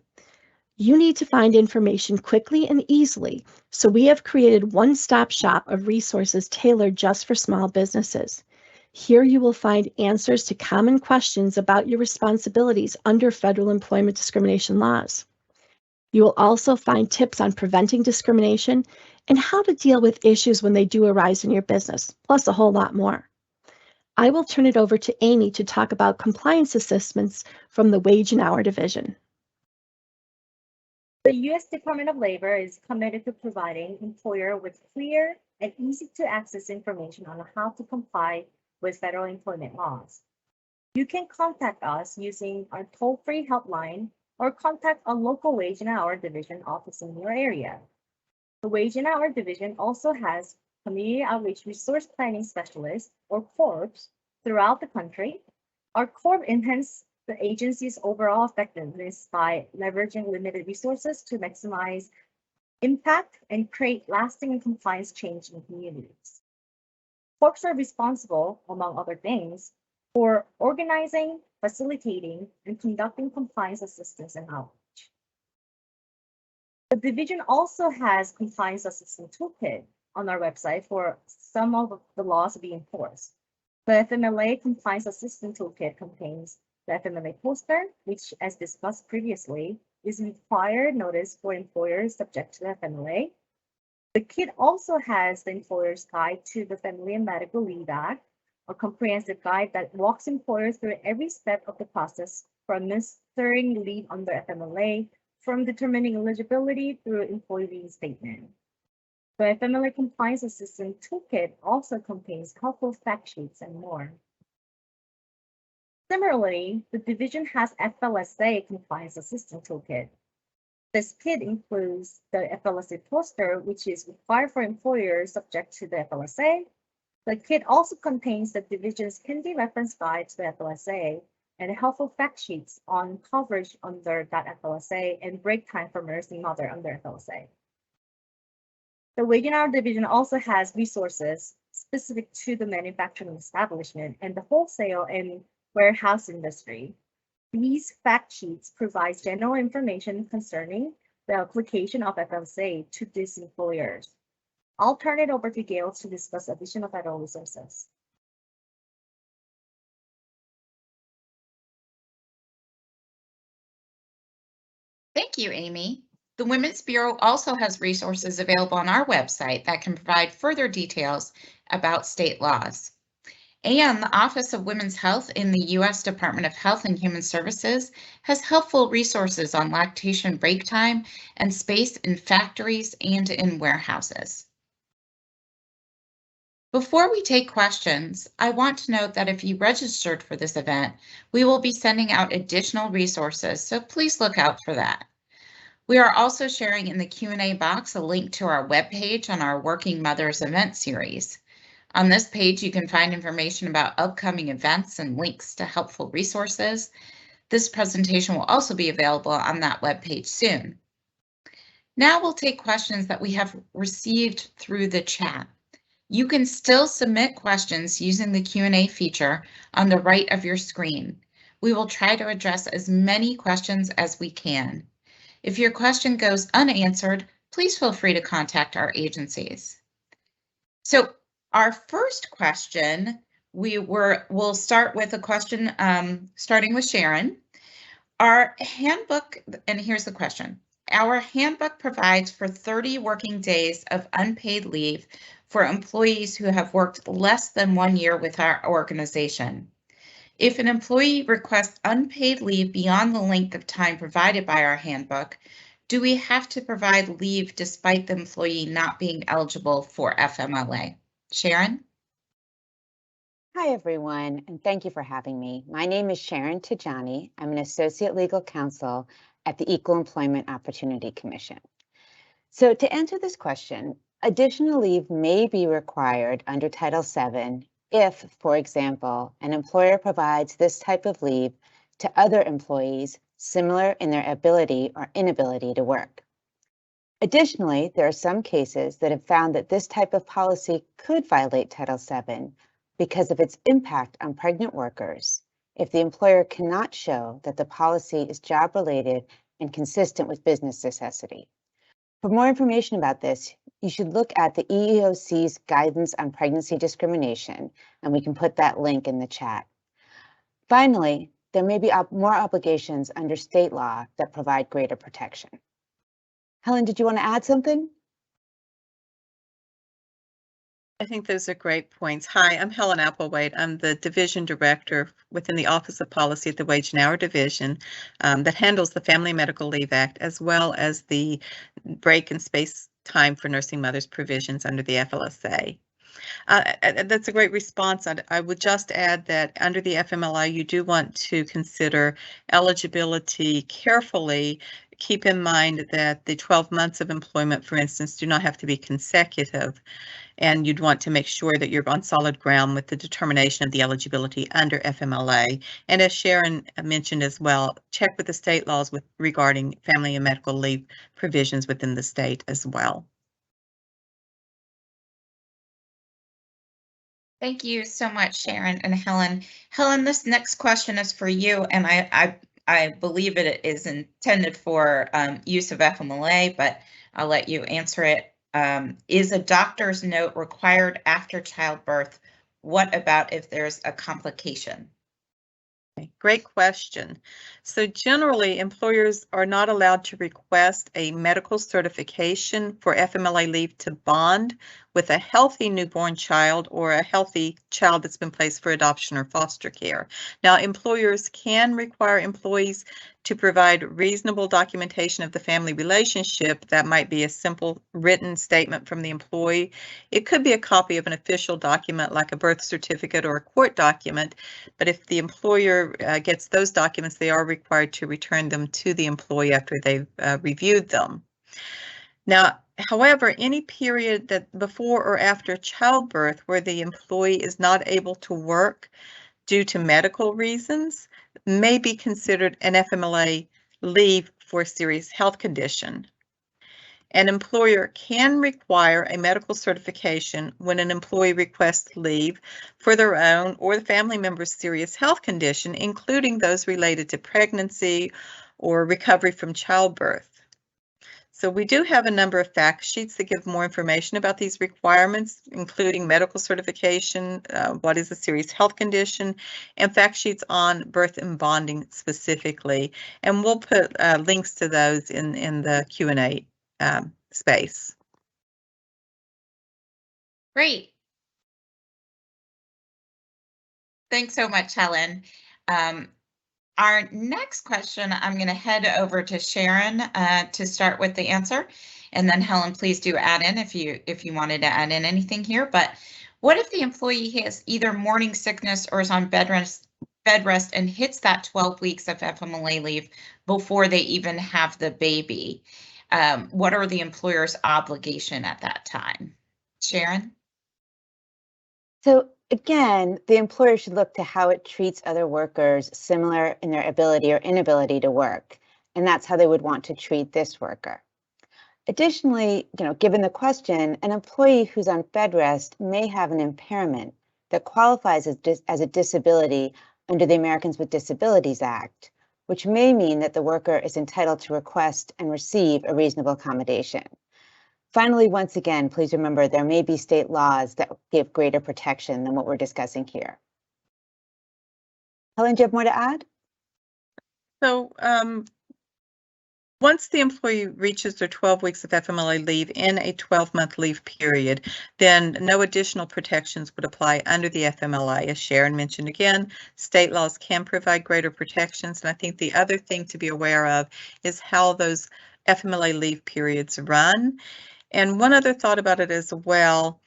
Speaker 2: You need to find information quickly and easily, so we have created one-stop shop of resources tailored just for small businesses. Here you will find answers to common questions about your responsibilities under federal employment discrimination laws. You will also find tips on preventing discrimination and how to deal with issues when they do arise in your business, plus a whole lot more. I will turn it over to Amy to talk about compliance assessments from the Wage and Hour Division.
Speaker 3: The U.S. Department of Labor is committed to providing employers with clear and easy to access information on how to comply with federal employment laws. You can contact us using our toll-free helpline or contact a local Wage and Hour Division office in your area. The Wage and Hour Division also has Community Outreach Resource Planning Specialists, or CORPs, throughout the country. Our CORP enhances the agency's overall effectiveness by leveraging limited resources to maximize impact and create lasting compliance change in communities. CORPs are responsible, among other things, for organizing, facilitating, and conducting compliance assistance and outreach. The division also has compliance assistance toolkit on our website for some of the laws to be enforced. The FMLA Compliance Assistance Toolkit contains the FMLA poster, which, as discussed previously, is required notice for employers subject to the FMLA. The kit also has the Employer's Guide to the Family and Medical Leave Act, a comprehensive guide that walks employers through every step of the process from administering leave under FMLA, from determining eligibility through employee reinstatement. The FMLA Compliance Assistance Toolkit also contains helpful fact sheets and more. Similarly, the division has FLSA Compliance Assistance Toolkit. This kit includes the FLSA poster, which is required for employers subject to the FLSA. The kit also contains the division's handy reference guide to the FLSA and helpful fact sheets on coverage under that FLSA and break time for nursing mother under FLSA. The Wage and Hour Division also has resources specific to the manufacturing establishment and the wholesale and warehouse industry. These fact sheets provide general information concerning the application of FLSA to these employers. I'll turn it over to Gail to discuss additional federal resources.
Speaker 1: Thank you, Amy. The Women's Bureau also has resources available on our website that can provide further details about state laws. And the Office of Women's Health in the U.S. Department of Health and Human Services has helpful resources on lactation break time and space in factories and in warehouses. Before we take questions, I want to note that if you registered for this event, we will be sending out additional resources, so please look out for that. We are also sharing in the Q&A box a link to our webpage on our Working Mothers event series. On this page, you can find information about upcoming events and links to helpful resources. This presentation will also be available on that webpage soon. Now we'll take questions that we have received through the chat. You can still submit questions using the Q&A feature on the right of your screen. We will try to address as many questions as we can. If your question goes unanswered, please feel free to contact our agencies. So our first question, we'll start with a question starting with Sharon. Our handbook, and here's the question. Our handbook provides for 30 working days of unpaid leave for employees who have worked less than 1 year with our organization. If an employee requests unpaid leave beyond the length of time provided by our handbook, do we have to provide leave despite the employee not being eligible for FMLA? Sharon?
Speaker 4: Hi, everyone, and thank you for having me. My name is Sharon Tajani. I'm an associate legal counsel at the Equal Employment Opportunity Commission. So to answer this question, additional leave may be required under Title VII if, for example, an employer provides this type of leave to other employees similar in their ability or inability to work. Additionally, there are some cases that have found that this type of policy could violate Title VII because of its impact on pregnant workers if the employer cannot show that the policy is job-related and consistent with business necessity. For more information about this, you should look at the EEOC's guidance on pregnancy discrimination, and we can put that link in the chat. Finally, there may be more obligations under state law that provide greater protection. Helen, did you want to add something?
Speaker 5: I think those are great points. Hi, I'm Helen Applewhite. I'm the Division Director within the Office of Policy at the Wage and Hour Division that handles the Family Medical Leave Act, as well as the break and space time for nursing mothers provisions under the FLSA. That's a great response. I would just add that under the FMLA, you do want to consider eligibility carefully. Keep in mind that the 12 months of employment, for instance, do not have to be consecutive. And you'd want to make sure that you're on solid ground with the determination of the eligibility under FMLA. And as Sharon mentioned as well, check with the state laws regarding family and medical leave provisions within the state as well.
Speaker 1: Thank you so much, Sharon and Helen. Helen, this next question is for you, and I believe it is intended for use of FMLA, but I'll let you answer it. Is a doctor's note required after childbirth? What about if there's a complication?
Speaker 5: Great question. So generally, employers are not allowed to request a medical certification for FMLA leave to bond with a healthy newborn child or a healthy child that's been placed for adoption or foster care. Now, employers can require employees to provide reasonable documentation of the family relationship. That might be a simple written statement from the employee. It could be a copy of an official document like a birth certificate or a court document, but if the employer gets those documents, they are required to return them to the employee after they've reviewed them. Now, however, any period that before or after childbirth where the employee is not able to work due to medical reasons may be considered an FMLA leave for a serious health condition. An employer can require a medical certification when an employee requests leave for their own or the family member's serious health condition, including those related to pregnancy or recovery from childbirth. So we do have a number of fact sheets that give more information about these requirements, including medical certification, what is a serious health condition, and fact sheets on birth and bonding specifically. And we'll put links to those in the Q&A space.
Speaker 1: Great. Thanks so much, Helen. Our next question, I'm going to head over to Sharon to start with the answer, and then Helen, please do add in if you wanted to add in anything here. But what if the employee has either morning sickness or is on bed rest and hits that 12 weeks of FMLA leave before they even have the baby? What are the employer's obligation at that time? Sharon?
Speaker 4: So again, the employer should look to how it treats other workers similar in their ability or inability to work, and that's how they would want to treat this worker. Additionally, given the question, an employee who's on bed rest may have an impairment that qualifies as a disability under the Americans with Disabilities Act, which may mean that the worker is entitled to request and receive a reasonable accommodation. Finally, once again, please remember there may be state laws that give greater protection than what we're discussing here. Helen, do you have more to add?
Speaker 5: So once the employee reaches their 12 weeks of FMLA leave in a 12-month leave period, then no additional protections would apply under the FMLA. As Sharon mentioned again, state laws can provide greater protections, and I think the other thing to be aware of is how those FMLA leave periods run. And one other thought about it as well,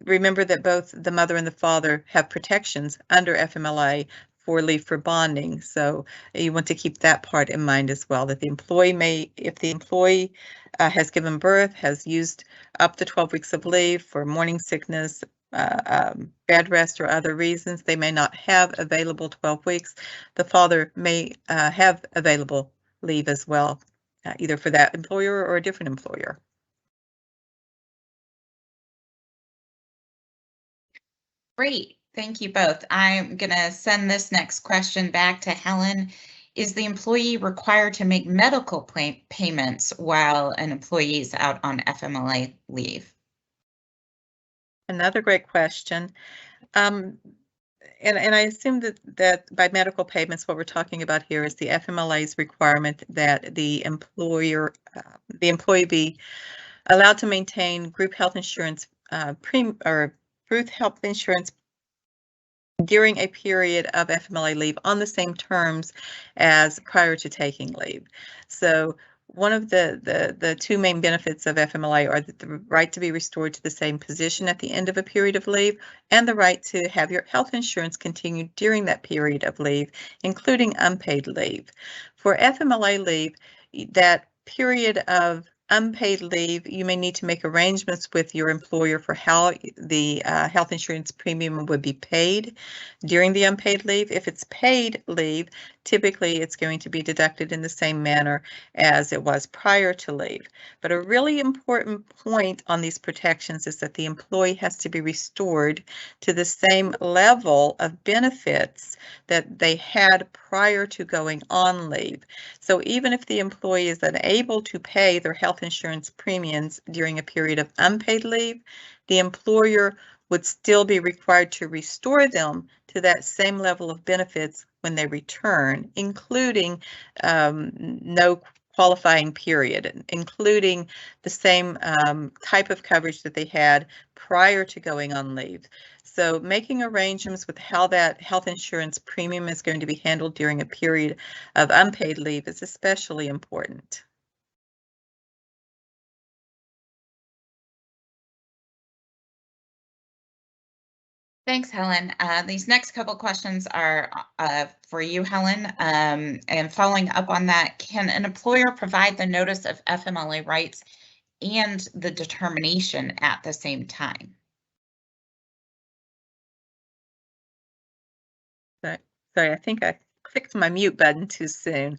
Speaker 5: remember that both the mother and the father have protections under FMLA for leave for bonding. So you want to keep that part in mind as well, that the employee may, if the employee has given birth, has used up to 12 weeks of leave for morning sickness, bed rest, or other reasons, they may not have available 12 weeks. The father may have available leave as well, either for that employer or a different employer.
Speaker 1: Great, thank you both. I'm going to send this next question back to Helen. Is the employee required to make medical payments while an employee is out on FMLA leave?
Speaker 5: Another great question. And I assume that by medical payments, what we're talking about here is the FMLA's requirement that the employee be allowed to maintain group health insurance group health insurance during a period of FMLA leave on the same terms as prior to taking leave. So one of the two main benefits of FMLA are the right to be restored to the same position at the end of a period of leave and the right to have your health insurance continue during that period of leave, including unpaid leave. For FMLA leave, that period of unpaid leave, you may need to make arrangements with your employer for how the health insurance premium would be paid during the unpaid leave. If it's paid leave, typically it's going to be deducted in the same manner as it was prior to leave. But a really important point on these protections is that the employee has to be restored to the same level of benefits that they had prior to going on leave. So even if the employee is unable to pay their health insurance premiums during a period of unpaid leave, the employer would still be required to restore them to that same level of benefits when they return, including no qualifying period, including the same type of coverage that they had prior to going on leave. So making arrangements with how that health insurance premium is going to be handled during a period of unpaid leave is especially important.
Speaker 1: Thanks, Helen. These next couple questions are for you, Helen. And following up on that, can an employer provide the notice of FMLA rights and the determination at the same time?
Speaker 5: Sorry, I think I clicked my mute button too soon.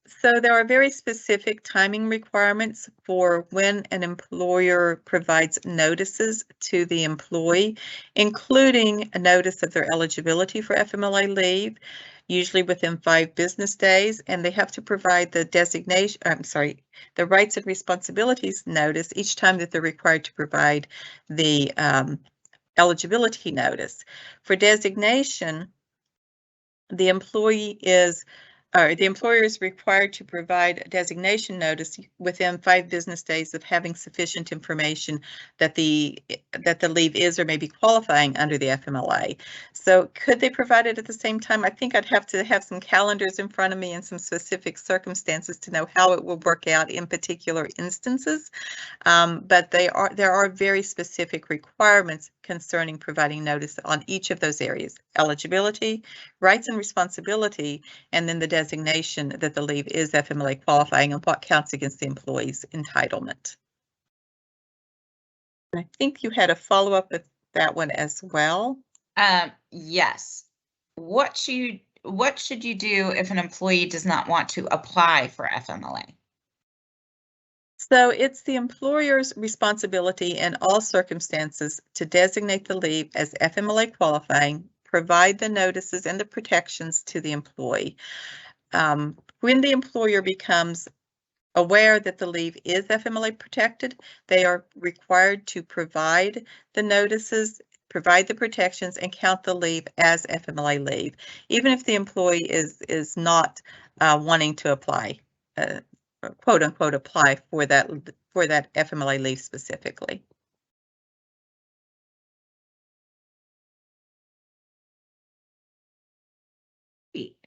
Speaker 5: So there are very specific timing requirements for when an employer provides notices to the employee, including a notice of their eligibility for FMLA leave, usually within 5 business days, and they have to provide the the rights and responsibilities notice each time that they're required to provide the eligibility notice. For designation, the employer is required to provide a designation notice within 5 business days of having sufficient information that the leave is or may be qualifying under the FMLA. So could they provide it at the same time? I think I'd have to have some calendars in front of me and some specific circumstances to know how it will work out in particular instances. But there are very specific requirements concerning providing notice on each of those areas: eligibility, rights and responsibility, and then the designation that the leave is FMLA qualifying and what counts against the employee's entitlement. I think you had a follow-up with that one as well.
Speaker 1: Yes. What should you do if an employee does not want to apply for FMLA?
Speaker 5: So it's the employer's responsibility in all circumstances to designate the leave as FMLA qualifying, provide the notices and the protections to the employee. When the employer becomes aware that the leave is FMLA protected, they are required to provide the notices provide the protections and count the leave as FMLA leave, even if the employee is not wanting to apply, quote unquote, apply for that FMLA leave specifically.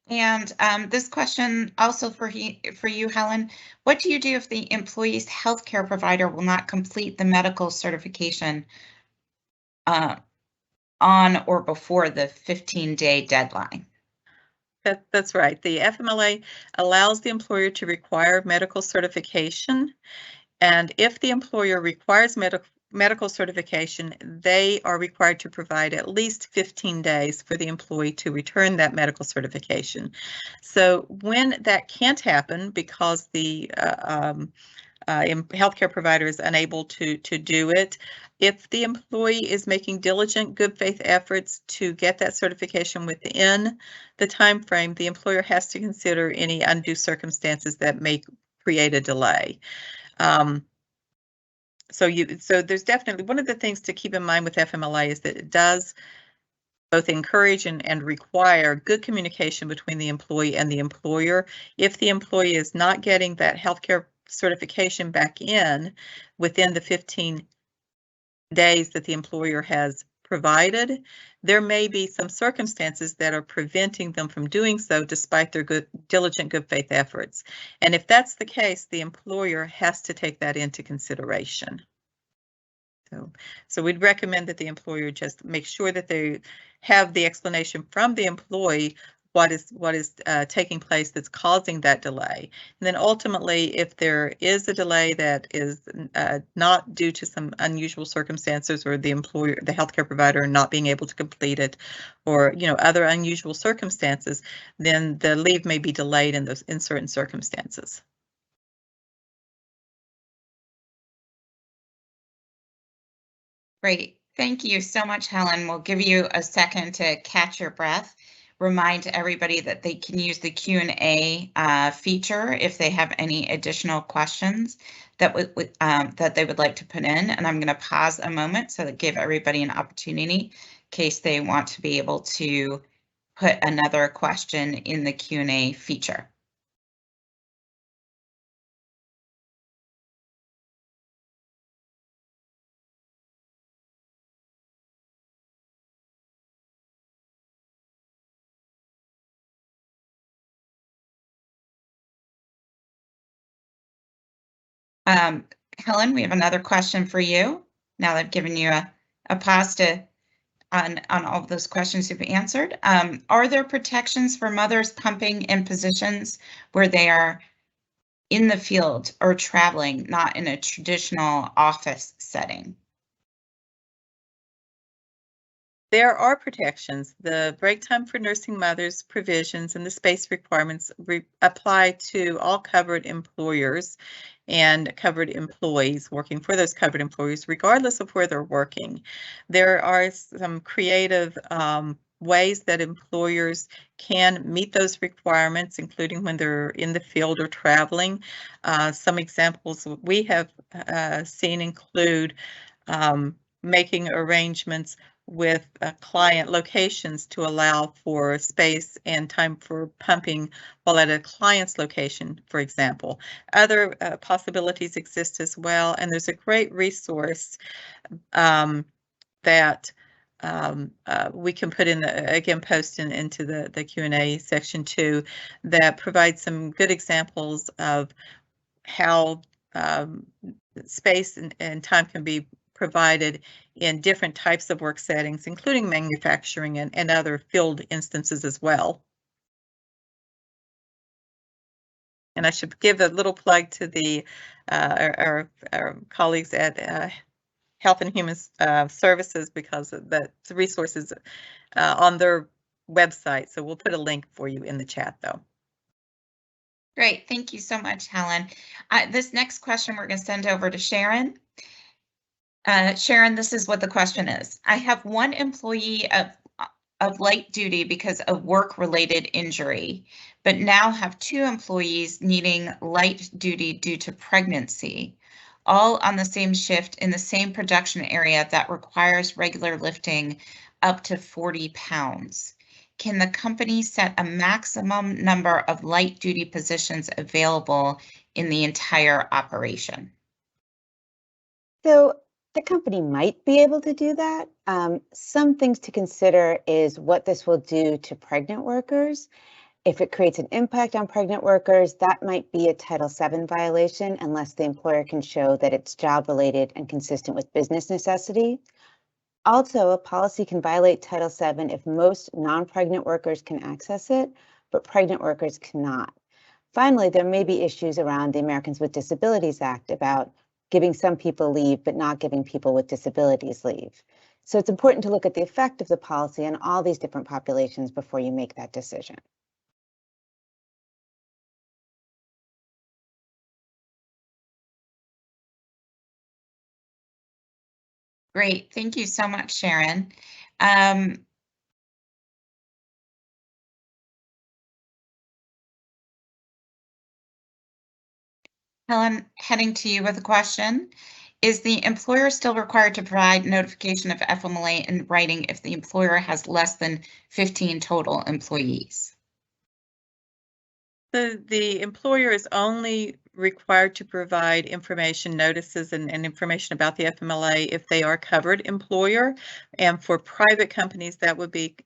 Speaker 1: And this question also for you, Helen. What do you do if the employee's healthcare provider will not complete the medical certification on or before the 15-day deadline?
Speaker 5: That's right. The FMLA allows the employer to require medical certification, and if the employer requires medical certification, they are required to provide at least 15 days for the employee to return that medical certification. So when that can't happen because the healthcare provider is unable to do it, if the employee is making diligent, good faith efforts to get that certification within the time frame, the employer has to consider any undue circumstances that may create a delay. So there's definitely, one of the things to keep in mind with FMLA is that it does both encourage and require good communication between the employee and the employer. If the employee is not getting that healthcare certification back in within the 15 days that the employer has provided, there may be some circumstances that are preventing them from doing so despite their diligent good faith efforts. And if that's the case, the employer has to take that into consideration. So we'd recommend that the employer just make sure that they have the explanation from the employee what is taking place that's causing that delay. And then ultimately, if there is a delay that is not due to some unusual circumstances or the healthcare provider not being able to complete it, or other unusual circumstances, then the leave may be delayed in certain circumstances.
Speaker 1: Great. Thank you so much, Helen. We'll give you a second to catch your breath. Remind everybody that they can use the Q&A feature if they have any additional questions that they would like to put in. And I'm going to pause a moment so that give everybody an opportunity in case they want to be able to put another question in the Q&A feature. Helen, we have another question for you. Now that I've given you a pause on all of those questions you've answered. Are there protections for mothers pumping in positions where they are in the field or traveling, not in a traditional office setting?
Speaker 5: There are protections. The break time for nursing mothers provisions and the space requirements apply to all covered employers and covered employees working for those covered employees, regardless of where they're working. There are some creative ways that employers can meet those requirements, including when they're in the field or traveling. Some examples we have seen include making arrangements with client locations to allow for space and time for pumping while at a client's location, for example. Other possibilities exist as well, and there's a great resource that we can put in post into the Q&A section too, that provides some good examples of how space and time can be provided in different types of work settings, including manufacturing and other field instances as well. And I should give a little plug to the our colleagues at Health and Human Services, because the resources on their website. So we'll put a link for you in the chat though.
Speaker 1: Great, thank you so much, Helen. This next question we're going to send over to Sharon. Sharon, this is what the question is. I have one employee of light duty because of work-related injury, but now have two employees needing light duty due to pregnancy. all on the same shift in the same production area that requires regular lifting up to 40 pounds. Can the company set a maximum number of light-duty positions available in the entire operation?
Speaker 4: So the company might be able to do that. Some things to consider is what this will do to pregnant workers. If it creates an impact on pregnant workers, that might be a Title VII violation unless the employer can show that it's job-related and consistent with business necessity. Also, a policy can violate Title VII if most non-pregnant workers can access it, but pregnant workers cannot. Finally, there may be issues around the Americans with Disabilities Act about giving some people leave, but not giving people with disabilities leave. So it's important to look at the effect of the policy on all these different populations before you make that decision.
Speaker 1: Great, thank you so much, Sharon. Helen, heading to you with a question. Is the employer still required to provide notification of FMLA in writing if the employer has less than 15 total employees?
Speaker 5: The employer is only required to provide information, notices, and information about the FMLA if they are a covered employer. And for private companies, that would be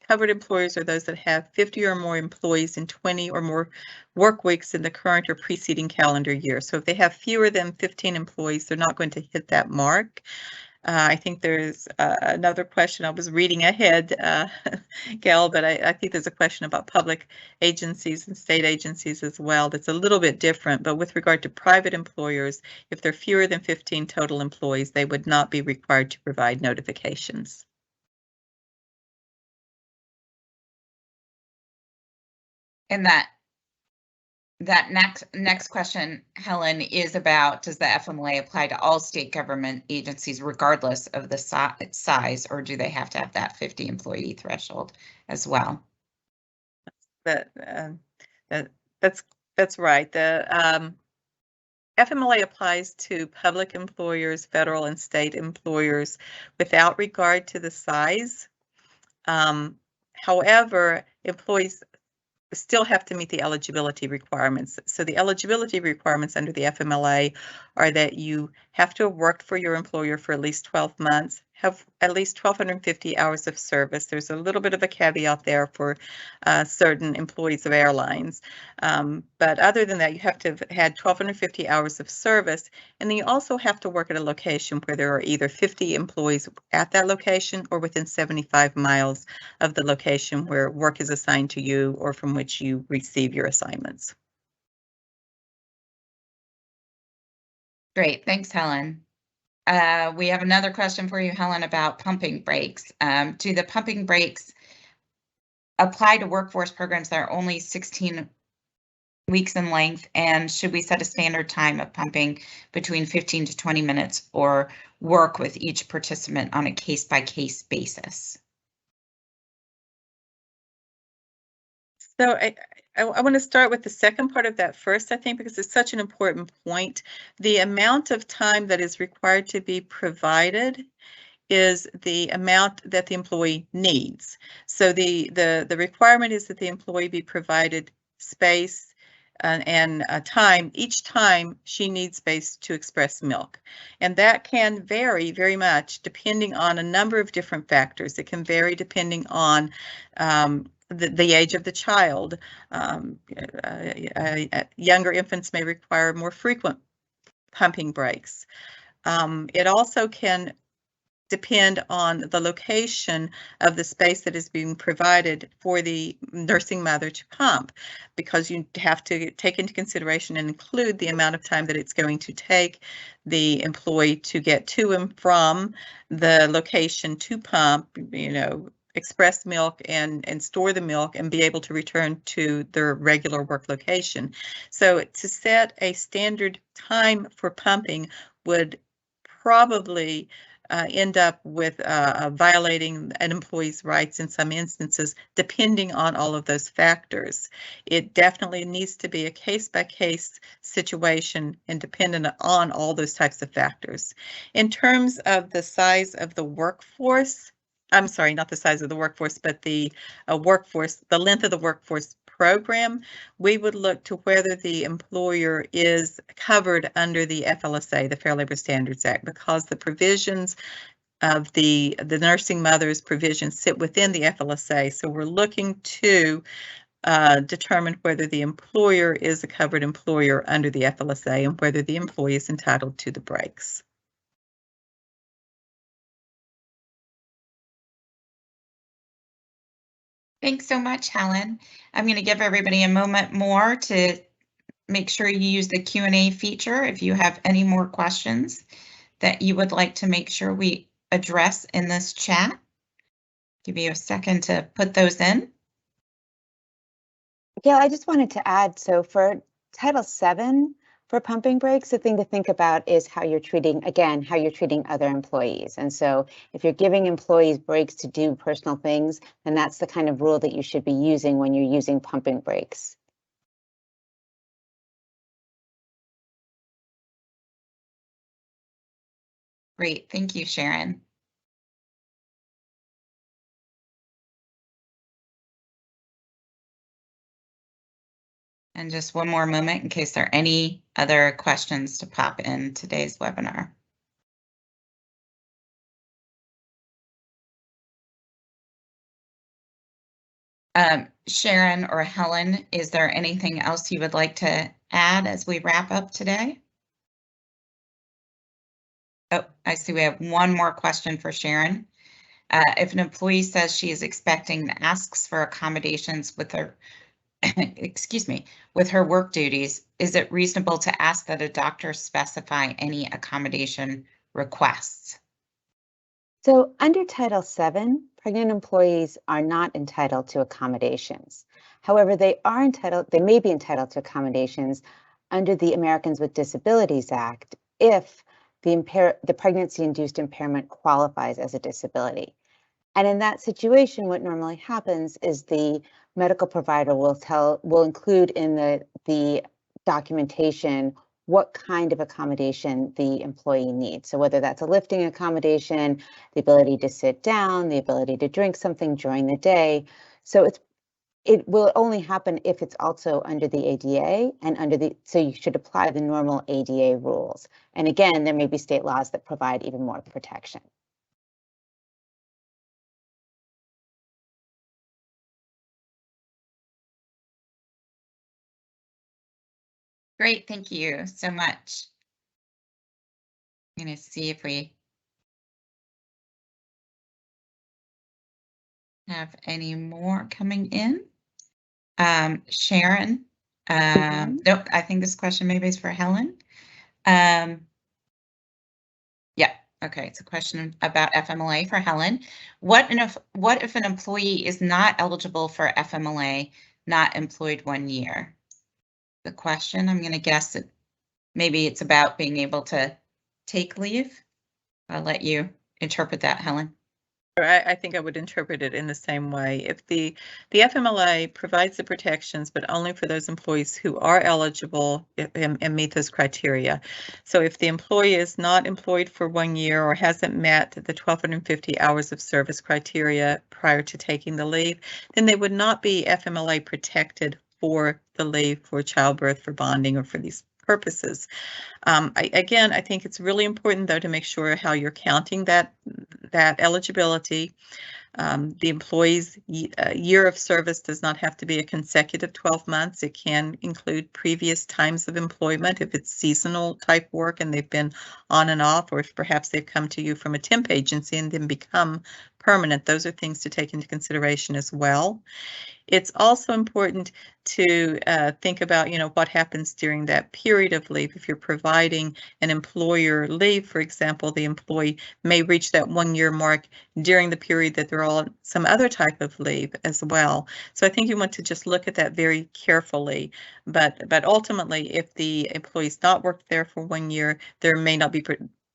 Speaker 5: covered employers are those that have 50 or more employees in 20 or more work weeks in the current or preceding calendar year. So if they have fewer than 15 employees, they're not going to hit that mark. I think there's another question. I was reading ahead, Gail, but I think there's a question about public agencies and state agencies as well. That's a little bit different, but with regard to private employers, if they're fewer than 15 total employees, they would not be required to provide notifications.
Speaker 1: And that next question, Helen, is about, does the FMLA apply to all state government agencies regardless of the size, or do they have to have that 50 employee threshold as well?
Speaker 5: That's right. The FMLA applies to public employers, federal and state employers, without regard to the size. However, employees still have to meet the eligibility requirements. So the eligibility requirements under the FMLA are that you have to have worked for your employer for at least 12 months, have at least 1,250 hours of service. There's a little bit of a caveat there for certain employees of airlines. But other than that, you have to have had 1,250 hours of service. And then you also have to work at a location where there are either 50 employees at that location or within 75 miles of the location where work is assigned to you or from which you receive your assignments.
Speaker 1: Great, thanks, Helen. We have another question for you, Helen, about pumping breaks. Do the pumping breaks apply to workforce programs that are only 16 weeks in length? And should we set a standard time of pumping between 15 to 20 minutes or work with each participant on a case-by-case basis?
Speaker 5: So I want to start with the second part of that first, I think, because it's such an important point. The amount of time that is required to be provided is the amount that the employee needs. So the requirement is that the employee be provided space and time each time she needs space to express milk. And that can vary very much depending on a number of different factors. It can vary depending on the age of the child. Younger infants may require more frequent pumping breaks. It also can depend on the location of the space that is being provided for the nursing mother to pump, because you have to take into consideration and include the amount of time that it's going to take the employee to get to and from the location to pump, express milk and store the milk and be able to return to their regular work location. So to set a standard time for pumping would probably end up with violating an employee's rights in some instances, depending on all of those factors. It definitely needs to be a case-by-case situation and dependent on all those types of factors. In terms of the size of the workforce, I'm sorry, not the size of the workforce, but the workforce, the length of the workforce program, we would look to whether the employer is covered under the FLSA, the Fair Labor Standards Act, because the provisions of the nursing mothers provisions sit within the FLSA. So we're looking to determine whether the employer is a covered employer under the FLSA and whether the employee is entitled to the breaks.
Speaker 1: Thanks so much, Helen. I'm going to give everybody a moment more to make sure you use the Q&A feature if you have any more questions that you would like to make sure we address in this chat. Give you a second to put those in.
Speaker 4: Yeah, I just wanted to add, so for Title VII, for pumping breaks, the thing to think about is how you're treating, again, how you're treating other employees. And so if you're giving employees breaks to do personal things, then that's the kind of rule that you should be using when you're using pumping breaks.
Speaker 1: Great, thank you, Sharon. And just one more moment in case there are any other questions to pop in today's webinar. Sharon or Helen, is there anything else you would like to add as we wrap up today? Oh, I see we have one more question for Sharon. If an employee says she is expecting and asks for accommodations with her, excuse me, with her work duties, is it reasonable to ask that a doctor specify any accommodation requests?
Speaker 4: So under Title VII, pregnant employees are not entitled to accommodations. However, they may be entitled to accommodations under the Americans with Disabilities Act if the pregnancy-induced impairment qualifies as a disability. And in that situation, what normally happens is the medical provider will include in the documentation what kind of accommodation the employee needs. So whether that's a lifting accommodation, the ability to sit down, the ability to drink something during the day. So it will only happen if it's also under the ADA and so you should apply the normal ADA rules. And again, there may be state laws that provide even more protection.
Speaker 1: Great, thank you so much. I'm going to see if we have any more coming in. Sharon, nope, I think this question maybe is for Helen. Yeah, okay, it's a question about FMLA for Helen. What if an employee is not eligible for FMLA, not employed 1 year? The question, I'm going to guess that maybe it's about being able to take leave. I'll let you interpret that, Helen.
Speaker 5: I think I would interpret it in the same way. If the FMLA provides the protections, but only for those employees who are eligible and meet those criteria. So if the employee is not employed for 1 year or hasn't met the 1,250 hours of service criteria prior to taking the leave, then they would not be FMLA protected for the leave for childbirth, for bonding, or for these purposes. Again, I think it's really important, though, to make sure how you're counting that eligibility. The employee's year of service does not have to be a consecutive 12 months. It can include previous times of employment if it's seasonal type work and they've been on and off, or if perhaps they've come to you from a temp agency and then become permanent. Those are things to take into consideration as well. It's also important to think about, what happens during that period of leave. If you're providing an employer leave, for example, the employee may reach that 1 year mark during the period that they're on some other type of leave as well. So I think you want to just look at that very carefully. But ultimately, if the employee's not worked there for 1 year, there may not be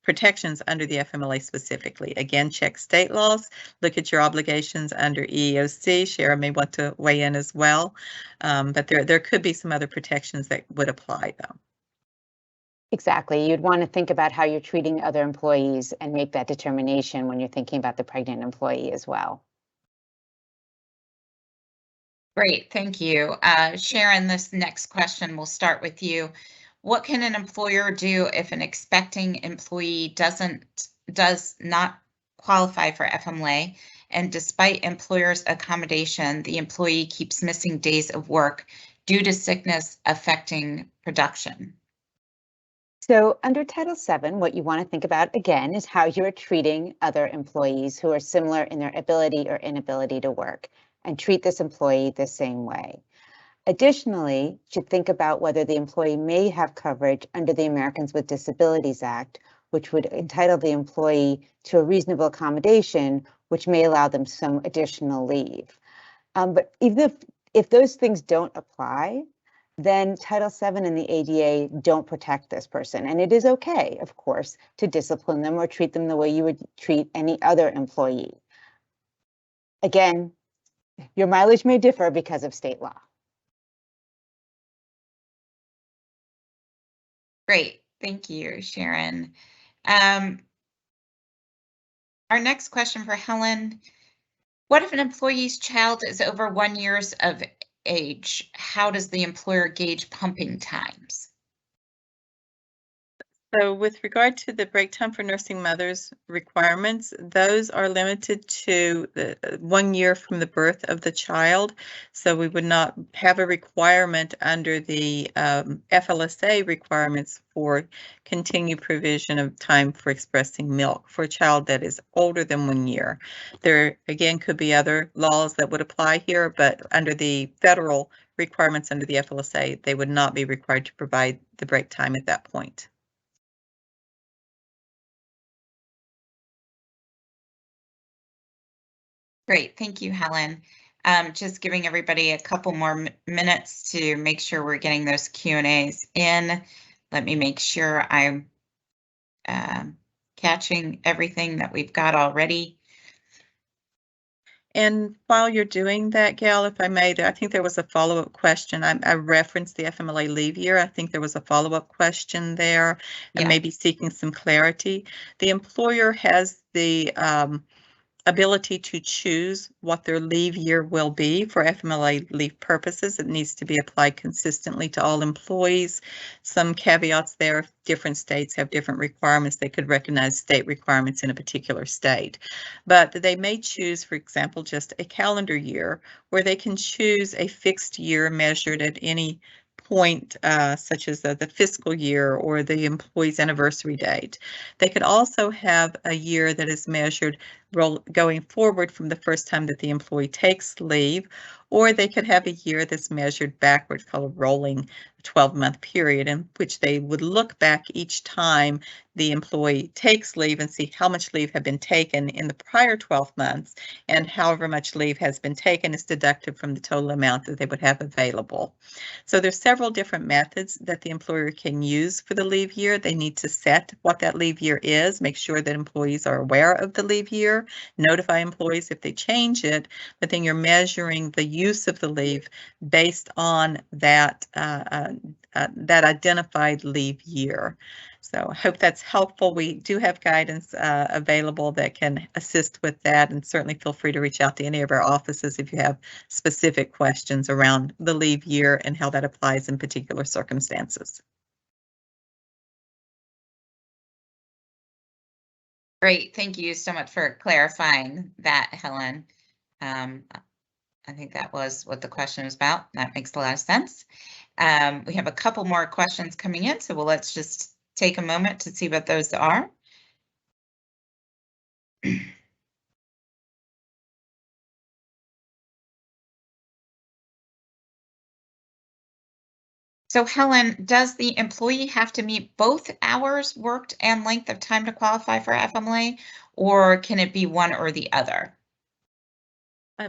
Speaker 5: protections under the FMLA specifically. Again, check state laws, look at your obligations under EEOC. Shara may want to weigh in as well, but there could be some other protections that would apply though.
Speaker 4: Exactly. You'd want to think about how you're treating other employees and make that determination when you're thinking about the pregnant employee as well.
Speaker 1: Great, thank you. Sharon, this next question will start with you. What can an employer do if an expecting employee does not qualify for FMLA, and despite employer's accommodation, the employee keeps missing days of work due to sickness affecting production?
Speaker 4: So under Title VII, what you want to think about again is how you're treating other employees who are similar in their ability or inability to work, and treat this employee the same way. Additionally, you should think about whether the employee may have coverage under the Americans with Disabilities Act, which would entitle the employee to a reasonable accommodation, which may allow them some additional leave. But even if those things don't apply, then Title VII and the ADA don't protect this person. And it is okay, of course, to discipline them or treat them the way you would treat any other employee. Again, your mileage may differ because of state law.
Speaker 1: Great, thank you, Sharon. Our next question for Helen. What if an employee's child is over 1 year of age? How does the employer gauge pumping times?
Speaker 5: So with regard to the break time for nursing mothers requirements, those are limited to 1 year from the birth of the child. So we would not have a requirement under the FLSA requirements for continued provision of time for expressing milk for a child that is older than 1 year. There, again, could be other laws that would apply here, but under the federal requirements under the FLSA, they would not be required to provide the break time at that point.
Speaker 1: Great, thank you, Helen. Just giving everybody a couple more minutes to make sure we're getting those Q&As in. Let me make sure I'm catching everything that we've got already.
Speaker 5: And while you're doing that, Gail, if I may, I think there was a follow-up question. I referenced the FMLA leave year. I think there was a follow-up question there, and maybe seeking some clarity. The employer has the ability to choose what their leave year will be for FMLA leave purposes. It needs to be applied consistently to all employees. Some caveats there: different states have different requirements. They could recognize state requirements in a particular state, but they may choose, for example, just a calendar year, where they can choose a fixed year measured at any point, such as the fiscal year or the employee's anniversary date. They could also have a year that is measured going forward from the first time that the employee takes leave, or they could have a year that's measured backward, called a rolling 12-month period, in which they would look back each time the employee takes leave and see how much leave had been taken in the prior 12 months, and however much leave has been taken is deducted from the total amount that they would have available. So there's several different methods that the employer can use for the leave year. They need to set what that leave year is, make sure that employees are aware of the leave year, notify employees if they change it, but then you're measuring the use of the leave based on that that identified leave year. So I hope that's helpful. We do have guidance available that can assist with that, and certainly feel free to reach out to any of our offices if you have specific questions around the leave year and how that applies in particular circumstances.
Speaker 1: Great, thank you so much for clarifying that, Helen. I think that was what the question was about. That makes a lot of sense. We have a couple more questions coming in, so let's just take a moment to see what those are. So Helen, does the employee have to meet both hours worked and length of time to qualify for FMLA, or can it be one or the other?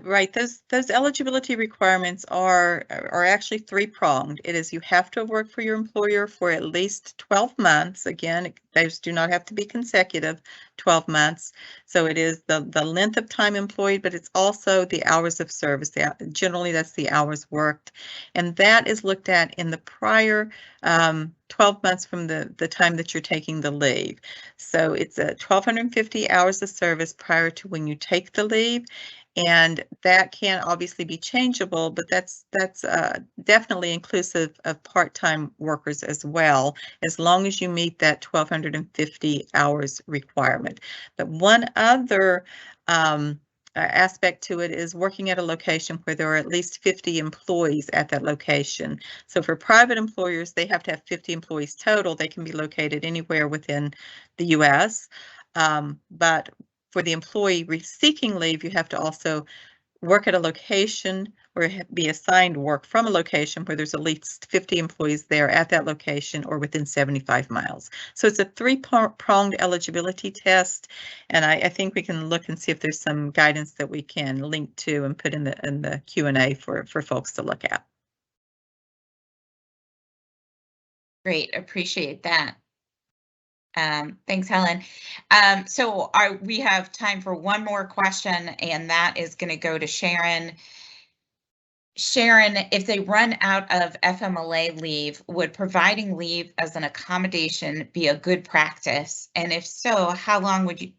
Speaker 5: Right, those eligibility requirements are actually three-pronged. It is you have to work for your employer for at least 12 months. Again, those do not have to be consecutive 12 months. So it is the length of time employed, but it's also the hours of service. Generally, that's the hours worked. And that is looked at in the prior 12 months from the time that you're taking the leave. So it's 1,250 hours of service prior to when you take the leave. And that can obviously be changeable, but that's definitely inclusive of part-time workers as well, as long as you meet that 1,250 hours requirement. But one other aspect to it is working at a location where there are at least 50 employees at that location. So for private employers, they have to have 50 employees total. They can be located anywhere within the U.S. But for the employee seeking leave, you have to also work at a location or be assigned work from a location where there's at least 50 employees there at that location or within 75 miles. So it's a three-pronged eligibility test, and I think we can look and see if there's some guidance that we can link to and put in the Q&A for folks to look at.
Speaker 1: Great, appreciate that. Thanks, Helen. So we have time for one more question, and that is going to go to Sharon. Sharon, if they run out of FMLA leave, would providing leave as an accommodation be a good practice? And if so, how long would you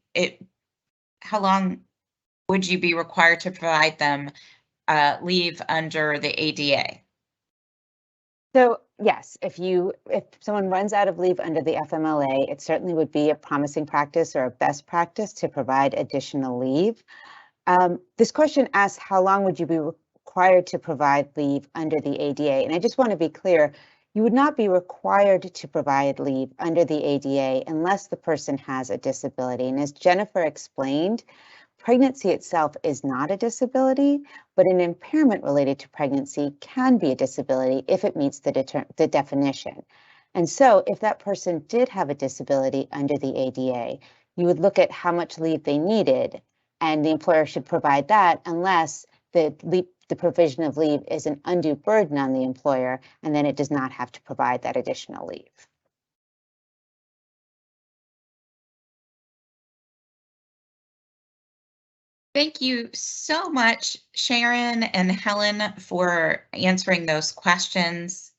Speaker 1: be required to provide them leave under the ADA?
Speaker 4: So yes, if someone runs out of leave under the FMLA, it certainly would be a promising practice or a best practice to provide additional leave. This question asks, how long would you be required to provide leave under the ADA? And I just want to be clear, you would not be required to provide leave under the ADA unless the person has a disability. And as Jennifer explained, pregnancy itself is not a disability, but an impairment related to pregnancy can be a disability if it meets the definition. And so if that person did have a disability under the ADA, you would look at how much leave they needed, and the employer should provide that unless the provision of leave is an undue burden on the employer, and then it does not have to provide that additional leave.
Speaker 1: Thank you so much, Sharon and Helen, for answering those questions.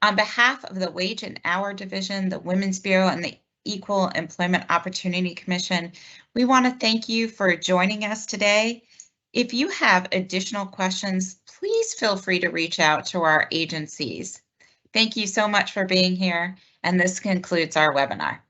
Speaker 1: On behalf of the Wage and Hour Division, the Women's Bureau, and the Equal Employment Opportunity Commission, we want to thank you for joining us today. If you have additional questions, please feel free to reach out to our agencies. Thank you so much for being here, and this concludes our webinar.